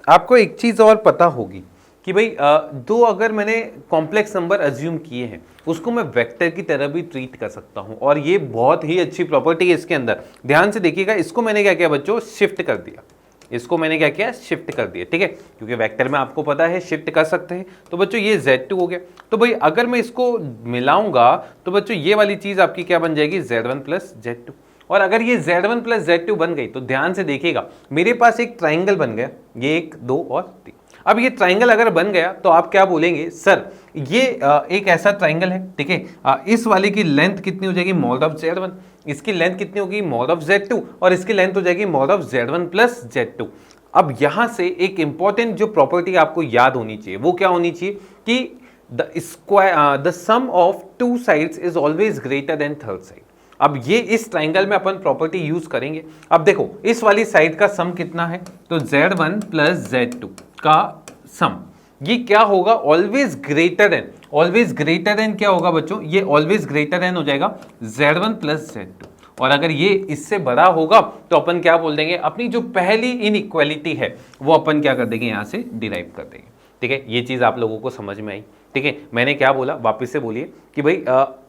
[SPEAKER 1] आपको एक चीज और पता होगी कि भाई दो अगर मैंने कॉम्प्लेक्स नंबर अज्यूम किए हैं उसको मैं वेक्टर की तरह भी ट्रीट कर सकता हूं, और ये बहुत ही अच्छी प्रॉपर्टी है इसके अंदर। ध्यान से देखिएगा, इसको मैंने क्या किया बच्चों, शिफ्ट कर दिया। इसको मैंने क्या किया, शिफ्ट कर दिया। ठीक है, क्योंकि वेक्टर में आपको पता है शिफ्ट कर सकते हैं। तो बच्चों ये Z2 हो गया। तो भाई अगर मैं इसको मिलाऊंगा तो बच्चों ये वाली चीज आपकी क्या बन जाएगी, Z1 प्लस Z2। और अगर ये Z1 प्लस Z2 बन गई तो ध्यान से देखिएगा मेरे पास एक ट्राइंगल बन गया, ये 1 2 और 3। अब ये ट्राइंगल अगर बन गया तो आप क्या बोलेंगे, सर ये एक ऐसा ट्राइंगल है। ठीक है, इस वाले की लेंथ कितनी हो जाएगी, मॉड ऑफ Z1, इसकी लेंथ कितनी होगी, मॉड ऑफ Z2, और इसकी लेंथ हो जाएगी mod of Z1 plus Z2। अब यहां से एक इंपॉर्टेंट जो प्रॉपर्टी आपको याद होनी चाहिए वो क्या होनी चाहिए कि the sum of two sides is always greater than third side. अब ये इस ट्राइंगल में अपन प्रॉपर्टी यूज करेंगे। अब देखो इस वाली साइड का सम कितना है, तो Z1 प्लस Z2 का सम ये क्या होगा, always greater then. Always greater then क्या होगा बच्चों, ये ऑलवेज ग्रेटर देन हो जाएगा Z1 प्लस Z2। और अगर ये इससे बड़ा होगा तो अपन क्या बोल देंगे, अपनी जो पहली इनइक्वालिटी है वो अपन क्या कर देंगे, यहां से डिराइव कर देंगे। ठीक है, ये चीज आप लोगों को समझ में आई। ठीक है, मैंने क्या बोला वापस से बोलिए कि भाई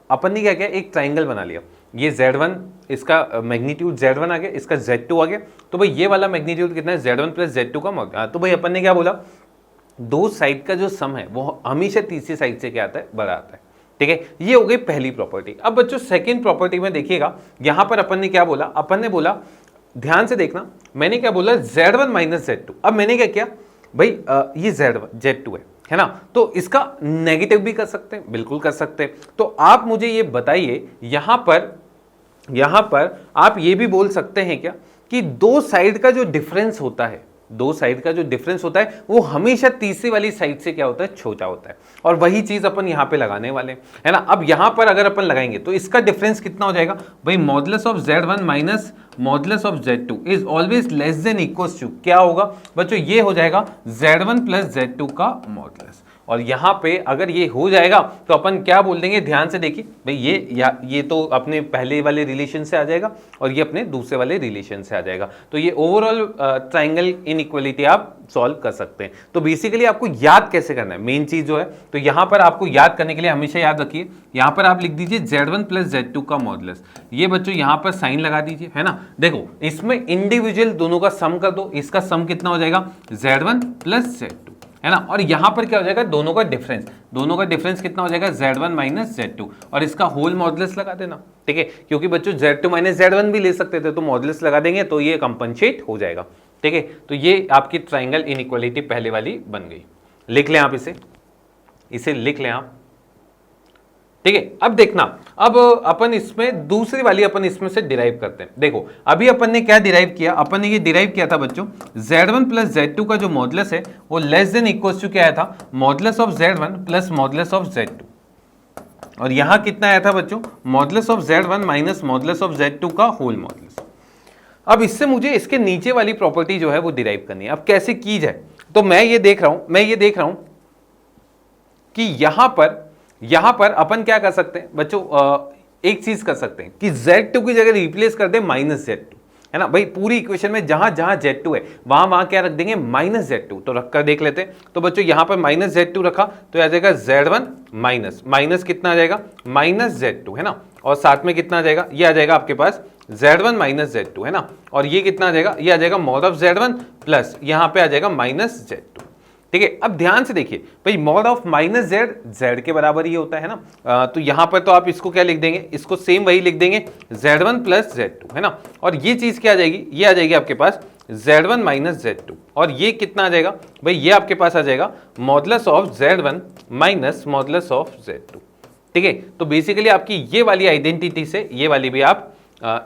[SPEAKER 1] अपन ने क्या किया, एक ट्राइंगल बना लिया। ये Z1, इसका मैग्नीट्यूड Z1 आ गया, इसका Z2 आ गया। तो भाई ये वाला मैग्नीट्यूड कितना है, Z1 प्लस Z2 का। तो भाई अपन ने क्या बोला, दो साइड का जो सम है वो हमेशा तीसरी साइड से क्या आता है, बड़ा आता है। ठीक है, ये हो गई पहली प्रॉपर्टी। अब बच्चों सेकंड प्रॉपर्टी में देखिएगा, यहां पर अपन ने क्या बोला, अपन ने बोला, ध्यान से देखना, मैंने क्या बोला, Z1 माइनस Z2। अब मैंने क्या किया भाई, ये Z2 है ना, तो इसका नेगेटिव भी कर सकते हैं, बिल्कुल कर सकते हैं। तो आप मुझे ये बताइए, यहां पर आप ये भी बोल सकते हैं क्या कि दो साइड का जो डिफरेंस होता है, दो साइड का जो डिफरेंस होता है वो हमेशा तीसरी वाली साइड से क्या होता है, छोटा होता है। और वही चीज अपन यहां पे लगाने वाले हैं, है ना। अब यहां पर अगर अपन लगाएंगे तो इसका डिफरेंस कितना हो जाएगा भाई, modulus of Z1 minus modulus of Z2 is always less than equals to, क्या होगा बच्चों, ये हो जाएगा Z1 प्लस Z2 का मॉडुलस। और यहां पे अगर ये हो जाएगा तो अपन क्या बोल देंगे, ध्यान से देखिए भाई, ये तो अपने पहले वाले रिलेशन से आ जाएगा और ये अपने दूसरे वाले रिलेशन से आ जाएगा। तो ये ओवरऑल ट्राइंगल इनइक्वालिटी आप सॉल्व कर सकते हैं। तो बेसिकली आपको याद कैसे करना है, मेन चीज जो है, तो यहां पर आपको याद करने के लिए हमेशा याद रखिए, यहां पर आप लिख दीजिए Z1 प्लस Z2 का मॉडुलस। ये बच्चों यहां पर साइन लगा दीजिए, है ना। देखो इसमें इंडिविजुअल दोनों का सम कर दो, इसका सम कितना हो जाएगा, Z1 प्लस Z2, है ना। और यहां पर क्या हो जाएगा, दोनों का डिफरेंस कितना हो जाएगा, Z1 माइनस Z2, और इसका होल मॉडुलस लगा देना। ठीक है, क्योंकि बच्चों Z2 माइनस Z1 भी ले सकते थे, तो मॉडुलस लगा देंगे तो ये कंपनसेट हो जाएगा। ठीक है, तो ये आपकी ट्राइंगल इनइक्वालिटी पहले वाली बन गई। लिख लें आप इसे लिख लें आप। ठीक है, अब देखना, अब अपन इसमें दूसरी वाली अपन इसमें से डिराइव करते हैं। देखो अभी अपन ने क्या डिराइव किया, अपन ने ये डिराइव किया था बच्चों, Z1 प्लस Z2 का जो मॉडुलस है वो लेस देन इक्वल्स टू क्या आया था, modulus of Z1 plus modulus of Z2। और यहां कितना आया था बच्चों, modulus of Z1 minus modulus of Z2 का होल मॉडुलस। अब इससे मुझे इसके नीचे वाली प्रॉपर्टी जो है वो डिराइव करनी है। अब कैसे की जाए, तो मैं ये देख रहा हूं कि यहां पर अपन क्या कर सकते हैं बच्चों, एक चीज कर सकते हैं कि Z2 की जगह रिप्लेस कर दे माइनस Z2, है ना भाई। पूरी इक्वेशन में जहां जहां Z2 है वहां क्या रख देंगे, माइनस Z2। तो रखकर देख लेते हैं। तो बच्चों यहां पर माइनस Z2 रखा तो आ जाएगा Z1 माइनस कितना आ जाएगा, माइनस Z2, है ना। और साथ में कितना आ जाएगा, ये आ जाएगा आपके पास Z1 माइनस Z2, है ना। और ये कितना आ जाएगा, ये आ जाएगा मॉड ऑफ Z1 प्लस यहां पे आ जाएगा माइनस Z2। ठीक है, अब ध्यान से देखिए भाई, मॉड ऑफ माइनस Z के बराबर ही होता है ना। तो यहां पर तो आप इसको क्या लिख देंगे, इसको सेम वही लिख देंगे Z1 प्लस Z2, है ना। और ये चीज क्या आ जाएगी, ये आ जाएगी आपके पास Z1 माइनस Z2। और ये कितना आ जाएगा भाई, ये आपके पास आ जाएगा modulus of Z1 minus modulus of Z2। ठीक है। तो बेसिकली आपकी ये वाली आइडेंटिटी से ये वाली भी आप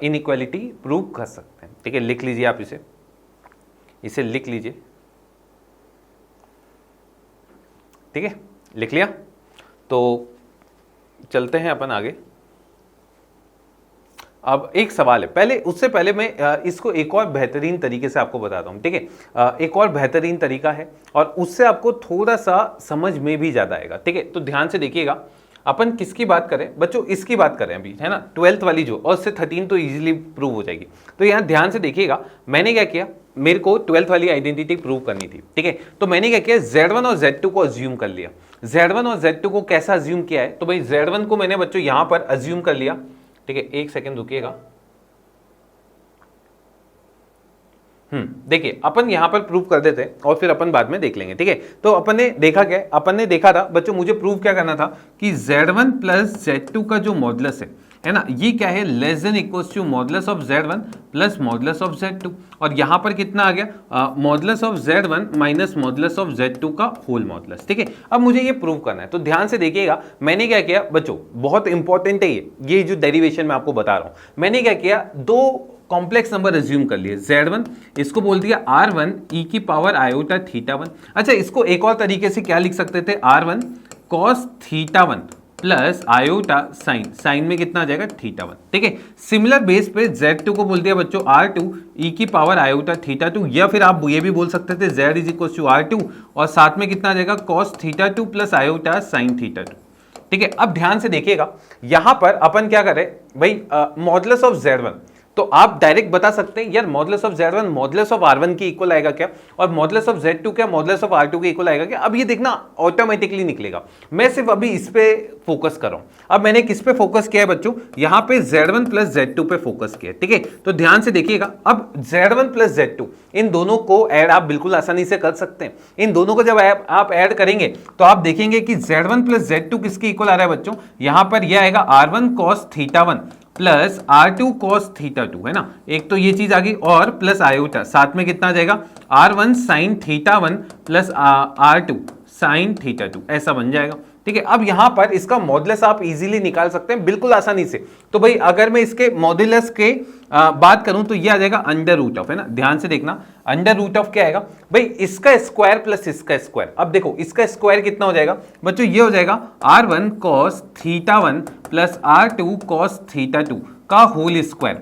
[SPEAKER 1] इनइक्वालिटी प्रूव कर सकते हैं। ठीक है, लिख लीजिए आप इसे लिख लीजिए। ठीक है, लिख लिया। तो चलते हैं अपन आगे। अब एक सवाल है, पहले उससे पहले मैं इसको एक और बेहतरीन तरीके से आपको बताता हूं। ठीक है, एक और बेहतरीन तरीका है और उससे आपको थोड़ा सा समझ में भी ज्यादा आएगा। ठीक है, तो ध्यान से देखिएगा। अपन किसकी बात करें बच्चों, इसकी बात करें अभी, है ना, 12th वाली जो, और उससे 13 तो इजीली प्रूव हो जाएगी। तो यहाँ ध्यान से देखिएगा, मैंने क्या किया, मेरे को 12th वाली आइडेंटिटी प्रूव करनी थी। ठीक है, तो मैंने क्या किया, Z1 और Z2 को अज्यूम कर लिया। Z1 और Z2 को कैसा अज्यूम किया है, तो भाई Z1 को मैंने बच्चों यहां पर अज्यूम कर लिया। ठीक है, एक सेकेंड रुकिएगा। देखिए अपन यहां पर प्रूव कर देते हैं और फिर अपन बाद में देख लेंगे। ठीक है, तो अपन ने देखा क्या, अपन ने देखा था बच्चों, मुझे प्रूव क्या करना था कि Z1 प्लस Z2 का जो मॉडुलस है ना, ये क्या है, less than equals to modulus of Z1 plus modulus of Z2। और यहां पर कितना आ गया, modulus of Z1 minus modulus of Z2 का होल मॉडुलस। ठीक है, अब मुझे ये प्रूव करना है। तो ध्यान से देखिएगा, मैंने क्या किया बच्चों, बहुत इंपॉर्टेंट है ये जो डेरिवेशन मैं आपको बता रहा हूं। मैंने क्या किया, दो कॉम्प्लेक्स नंबर अज्यूम कर लिए। Z1 इसको बोल दिया R1 e की पावर आयोटा थीटा 1। अच्छा, इसको एक और तरीके से क्या लिख सकते थे, R1 cos theta 1 plus iota sine में कितना आ जाएगा, थीटा 1। ठीक है, सिमिलर बेस पे Z2 को बोल दिया बच्चों R2 e की पावर आयोटा थीटा 2, या फिर आप ये भी बोल सकते थे Z is equal to R2 और साथ में कितना आ जाएगा, cos theta 2 plus iota sine theta 2। ठीक है, अब ध्यान से देखिएगा, यहां पर अपन क्या करें भाई, मॉडुलस ऑफ Z1, तो आप डायरेक्ट बता सकते हैं यार modulus of Z1 modulus of R1 के इक्वल आएगा क्या, और मॉडुलस ऑफ Z2 क्या मॉडुलस ऑफ R2 के इक्वल आएगा क्या। अब ये देखना ऑटोमेटिकली निकलेगा। मैं सिर्फ अभी इस पे फोकस कर रहा हूं। अब मैंने किस पे फोकस किया है बच्चों, यहां पे Z1 प्लस Z2 पे फोकस किया है। ठीक है, तो ध्यान से देखिएगा, अब Z1 प्लस Z2 इन दोनों को ऐड आप बिल्कुल आसानी से कर सकते हैं। इन दोनों को जब आप ऐड करेंगे तो आप देखेंगे कि Z1 प्लस Z2 किसके इक्वल आ रहा है बच्चों, यहां पर यह आएगा R1 cos theta 1 plus R2 cos theta 2, है ना, एक तो ये चीज आ गई, और प्लस आयोटा साथ में कितना आ जाएगा, R1 sin theta 1 plus R2 sin theta 2, ऐसा बन जाएगा। ठीक है, अब यहां पर इसका मॉडुलस आप इजीली निकाल सकते हैं बिल्कुल आसानी से। तो भाई अगर मैं इसके मॉडुलस के बात करूं तो ये आ जाएगा अंडर रूट ऑफ, है ना, ध्यान से देखना, अंडर रूट ऑफ क्या आएगा भाई, इसका स्क्वायर प्लस इसका स्क्वायर। अब देखो इसका स्क्वायर कितना हो जाएगा बच्चों, ये हो जाएगा R1 cos theta 1 plus R2 cos theta 2 का होल स्क्वायर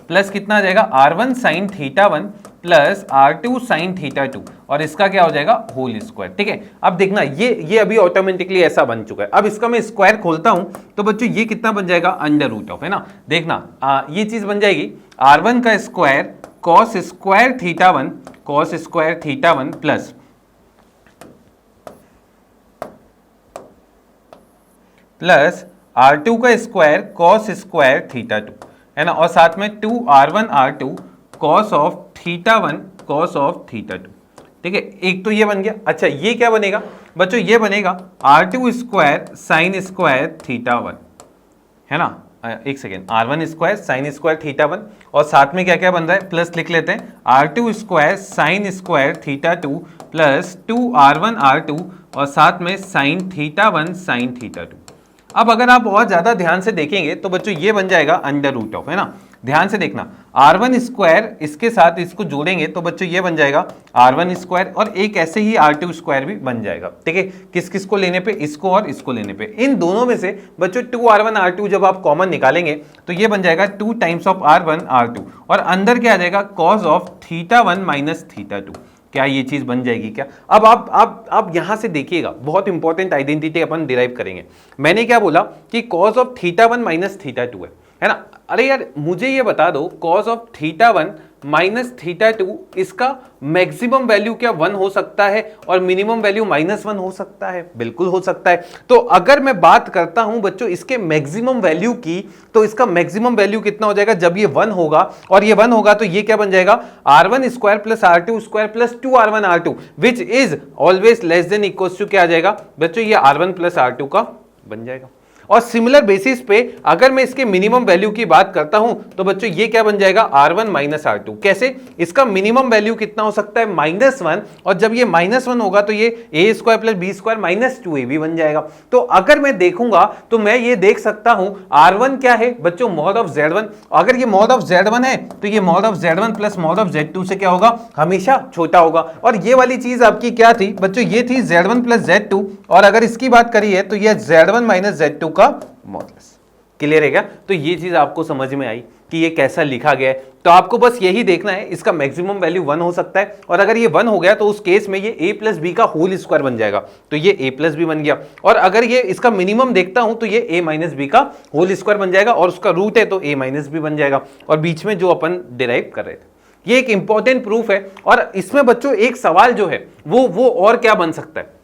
[SPEAKER 1] प्लस कितना आ जाएगा, R1 sin theta 1 plus R2 sin theta 2, और इसका क्या हो जाएगा, होल स्क्वायर। ठीक है, अब देखना ये अभी ऑटोमेटिकली ऐसा बन चुका है। अब इसका मैं स्क्वायर खोलता हूं तो बच्चों ये कितना बन जाएगा, अंडर रूट ऑफ, है ना, देखना ये चीज बन जाएगी R1 का square cos square theta 1 plus R2 का स्क्वायर cos स्क्वायर थीटा 2, है ना, और साथ में 2R1 R2 cos of theta 1 cos of theta 2। ठीक है, एक तो ये बन गया। अच्छा, ये क्या बनेगा बच्चों, ये बनेगा R2 square sine square theta 1, है ना, एक second, R1 square sine square theta 1, और साथ में क्या क्या बन रहा है, प्लस लिख लेते हैं, R2 square sine square theta 2 plus 2R1 R2 और साथ में साइन थीटा 1 साइन थीटा 2। अब अगर आप बहुत ज्यादा ध्यान से देखेंगे तो बच्चों ये बन जाएगा अंडर रूट ऑफ, है ना, ध्यान से देखना, R1 स्क्वायर इसके साथ इसको जोड़ेंगे तो बच्चों ये बन जाएगा R1 स्क्वायर, और एक ऐसे ही R2 स्क्वायर भी बन जाएगा। ठीक है, किस किस को लेने पे, इसको और इसको लेने पे, इन दोनों में से बच्चों 2R1 R2 जब आप कॉमन निकालेंगे तो ये बन जाएगा 2 टाइम्स ऑफ R1 R2, और अंदर क्या आ जाएगा, cos of theta 1 minus theta 2। क्या ये चीज बन जाएगी क्या। अब आप यहां से देखिएगा, बहुत इंपॉर्टेंट आइडेंटिटी अपन डिराइव करेंगे। मैंने क्या बोला कि cos of theta 1 minus theta 2 है ना। अरे यार मुझे ये बता दो, cos of theta 1 minus theta 2 इसका मैक्सिमम वैल्यू क्या 1 हो सकता है और मिनिमम वैल्यू -1 हो सकता है, बिल्कुल हो सकता है। तो अगर मैं बात करता हूं बच्चों इसके मैक्सिमम वैल्यू की, तो इसका मैक्सिमम वैल्यू कितना हो जाएगा, जब ये 1 होगा, और ये 1 होगा तो ये क्या बन जाएगा, R1 square plus R2 square plus 2R1 R2 which is always less than equal to क्या आ जाएगा बच्चों, ये R1 प्लस R2 का बन जाएगा। और सिमिलर बेसिस पे अगर मैं इसके मिनिमम वैल्यू की बात करता हूं तो बच्चों ये क्या बन जाएगा R1 माइनस R2। कैसे? इसका मिनिमम वैल्यू कितना हो सकता है -1, और जब ये -1 होगा तो ये a square plus b square minus 2ab बन जाएगा। तो अगर मैं देखूंगा तो मैं ये देख सकता हूं R1 क्या है बच्चों मॉड ऑफ Z1। अगर ये मॉड ऑफ Z1 है तो ये mod of Z1 plus mod of Z2 से क्या होगा, हमेशा छोटा होगा। और ये वाली चीज आपकी क्या थी बच्चों, ये थी Z1 प्लस Z2, और अगर इसकी बात करी है तो ये Z1 माइनस Z2 का मॉडुलस। क्लियर है क्या? तो ये चीज आपको समझ में आई कि ये कैसा लिखा गया है। तो आपको बस यही देखना है इसका मैक्सिमम वैल्यू 1 हो सकता है, और अगर ये 1 हो गया तो उस केस में ये a प्लस बी का होल स्क्वायर बन जाएगा, तो ये a प्लस बी बन गया। और अगर ये इसका मिनिमम देखता हूं तो ये a माइनस बी का होल स्क्वायर बन जाएगा, और उसका रूट है तो a माइनस बी बन जाएगा, और बीच में जो अपन डिराइव कर रहे थे। ये एक इंपॉर्टेंट प्रूफ है। और इसमें बच्चों एक सवाल जो है वो और क्या बन सकता है,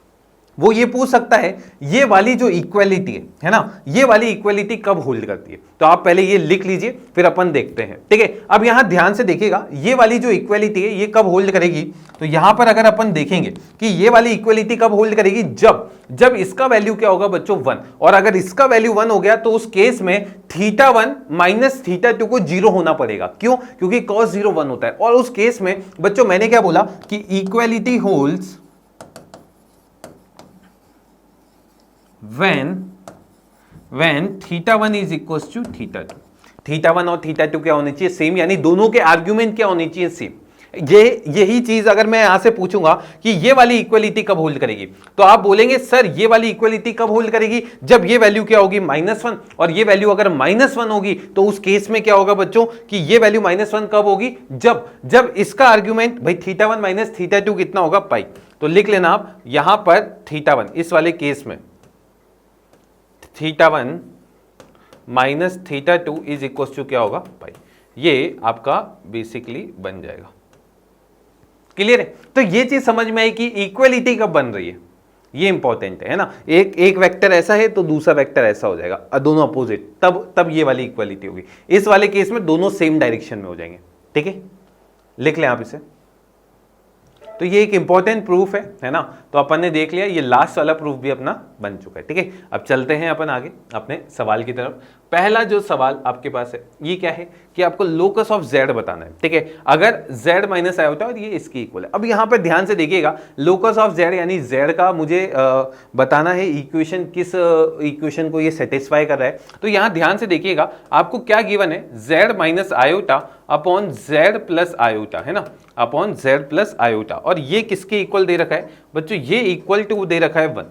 [SPEAKER 1] वो ये पूछ सकता है ये वाली जो इक्वालिटी है ना, ये वाली इक्वालिटी कब होल्ड करती है। तो आप पहले ये लिख लीजिए फिर अपन देखते हैं, ठीक है। अब यहां ध्यान से देखिएगा ये वाली जो इक्वालिटी है ये कब होल्ड करेगी। तो यहां पर अगर अपन देखेंगे कि ये वाली इक्वालिटी कब होल्ड करेगी, जब इसका वैल्यू क्या होगा बच्चों 1, और अगर इसका वैल्यू 1 हो गया तो उस केस में θ1 माइनस θ2 को 0 होना पड़ेगा। क्यों? क्योंकि cos 0 1 होता है। और उस केस में बच्चों मैंने क्या बोला कि equality holds when θ1 is equals to θ2। θ1 और θ2 क्या होनी चाहिए, सेम, यानी दोनों के आर्ग्यूमेंट क्या होनी चाहिए, सेम। यही चीज अगर मैं यहां से पूछूंगा कि ये वाली इक्वालिटी कब होल्ड करेगी, तो आप बोलेंगे सर ये वाली इक्वालिटी कब होल्ड करेगी, जब ये वैल्यू क्या होगी -1, और ये वैल्यू अगर -1 होगी तो उस केस में क्या होगा बच्चों कि ये वैल्यू -1 कब होगी, जब इसका आर्ग्यूमेंट भाई θ1 माइनस θ2 कितना होगा पाई। तो लिख लेना आप यहां पर θ1 इस वाले केस में θ1 माइनस θ2 इज इक्वल टू क्या होगा पाई। ये आपका बेसिकली बन जाएगा। क्लियर है? तो ये चीज समझ में आई कि इक्वलिटी कब बन रही है, ये इंपॉर्टेंट है ना। एक वेक्टर ऐसा है तो दूसरा वेक्टर ऐसा हो जाएगा, दोनों अपोजिट, तब ये वाली इक्वलिटी होगी। इस वाले केस में दोनों सेम डायरेक्शन में हो जाएंगे। ठीक है, लिख लें आप इसे। तो ये एक इंपॉर्टेंट प्रूफ है ना। तो अपन ने देख लिया, ये लास्ट वाला प्रूफ भी अपना बन चुका है। ठीक है, अब चलते हैं अपन आगे अपने सवाल की तरफ। पहला जो सवाल आपके पास है ये क्या है कि आपको लोकस ऑफ z बताना है। ठीक है, अगर z माइनस आयोटा और ये इसकी इक्वल है। अब यहां पर ध्यान से देखिएगा, लोकस ऑफ z यानी z का मुझे बताना है इक्वेशन, किस इक्वेशन को ये सेटिस्फाई कर रहा है। तो यहां ध्यान से देखिएगा, आपको क्या गिवन है, z minus iota upon z plus iota, है ना, अपॉन z प्लस आयोटा। और ये किसके इक्वल दे रखा है बच्चों, ये इक्वल टू दे रखा है 1,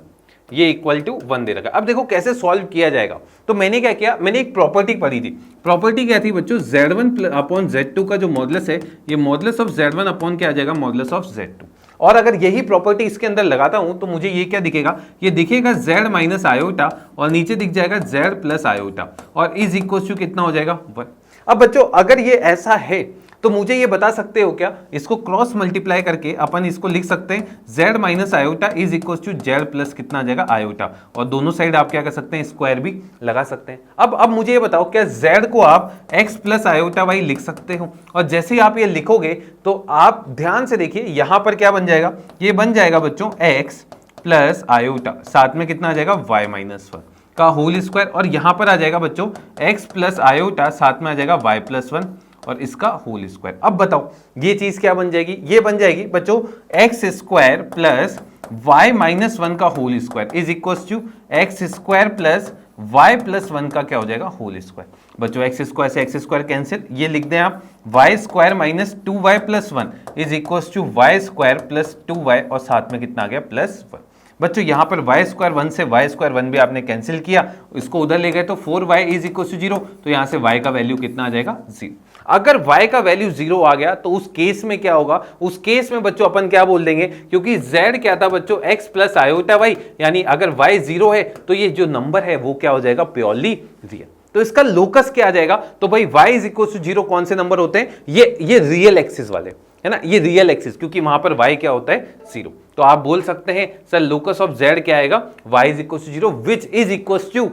[SPEAKER 1] ये इक्वल टू 1 दे रखा है। अब देखो कैसे सॉल्व किया जाएगा। तो मैंने क्या किया, मैंने एक प्रॉपर्टी पढ़ी थी। प्रॉपर्टी क्या थी बच्चों, z1 अपॉन z2 का जो मॉडुलस है, ये मॉडुलस ऑफ z1 अपॉन क्या आ जाएगा, मॉडुलस ऑफ z2। और अगर यही प्रॉपर्टी इसके अंदर लगाता हूं तो मुझे ये क्या दिखेगा, ये दिखेगा z माइनस आयोटा और नीचे दिख जाएगा z प्लस आयोटा, और इज इक्वल टू कितना हो जाएगा 1। अब बच्चों अगर ये ऐसा है तो मुझे ये बता सकते हो क्या, इसको क्रॉस मल्टीप्लाई करके अपन इसको लिख सकते हैं z minus iota is equal to z plus कितना आ जाएगा आयोटा, और दोनों साइड आप क्या कर सकते हैं, स्क्वायर भी लगा सकते हैं। अब मुझे ये बताओ, क्या z को आप x प्लस आयोटा y लिख सकते हो। और जैसे ही आप ये लिखोगे तो आप ध्यान से देखिए, यहां पर क्या बन जाएगा, ये बन जाएगा बच्चों x प्लस आयोटा, साथ में कितना आ जाएगा y माइनस 1 का होल स्क्वायर, और यहां पर आ जाएगा बच्चों x प्लस आयोटा, साथ में आ जाएगा y प्लस 1 और इसका होल स्क्वायर। अब बताओ ये चीज क्या बन जाएगी, ये बन जाएगी बच्चों x square plus y minus 1 का whole square is equal to x square plus y plus 1 का क्या हो जाएगा, होल स्क्वायर। बच्चों एक्स स्क्वायर से एक्स स्क्वायर कैंसिल, ये लिख दें आप y square minus 2y plus 1 is equal to y square plus 2y, और साथ में कितना आ गया प्लस 1। बच्चों यहाँ पर y स्क्वायर 1 से y स्क्वायर 1 भी आपने कैंसिल किया, इसको उधर ले गए तो 4y इज इक्वल टू 0, तो यहाँ से y का वैल्यू कितना आ जाएगा 0। अगर y का वैल्यू 0 आ गया तो उस केस में क्या होगा, उस केस में बच्चों अपन क्या बोल देंगे, क्योंकि z क्या था बच्चों x प्लस आयोटा y, यानी अगर y 0 है तो ये जो नंबर है वो क्या हो जाएगा, प्योरली रियल। तो इसका लोकस क्या आ जाएगा, तो भाई y इज इक्वल टू 0 कौन से नंबर होते हैं, ये रियल एक्सिस वाले, है ना, ये रियल एक्सिस, क्योंकि वहां पर y क्या होता है 0। तो आप बोल सकते हैं सर लोकस ऑफ z क्या आएगा, y is equal to 0 which is equal to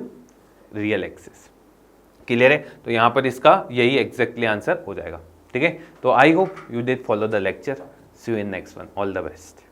[SPEAKER 1] real axis. Clear है? तो यहां पर इसका यही एग्जैक्टली आंसर हो जाएगा। ठीक है, तो I hope you did follow the lecture. See you in next one, all the best.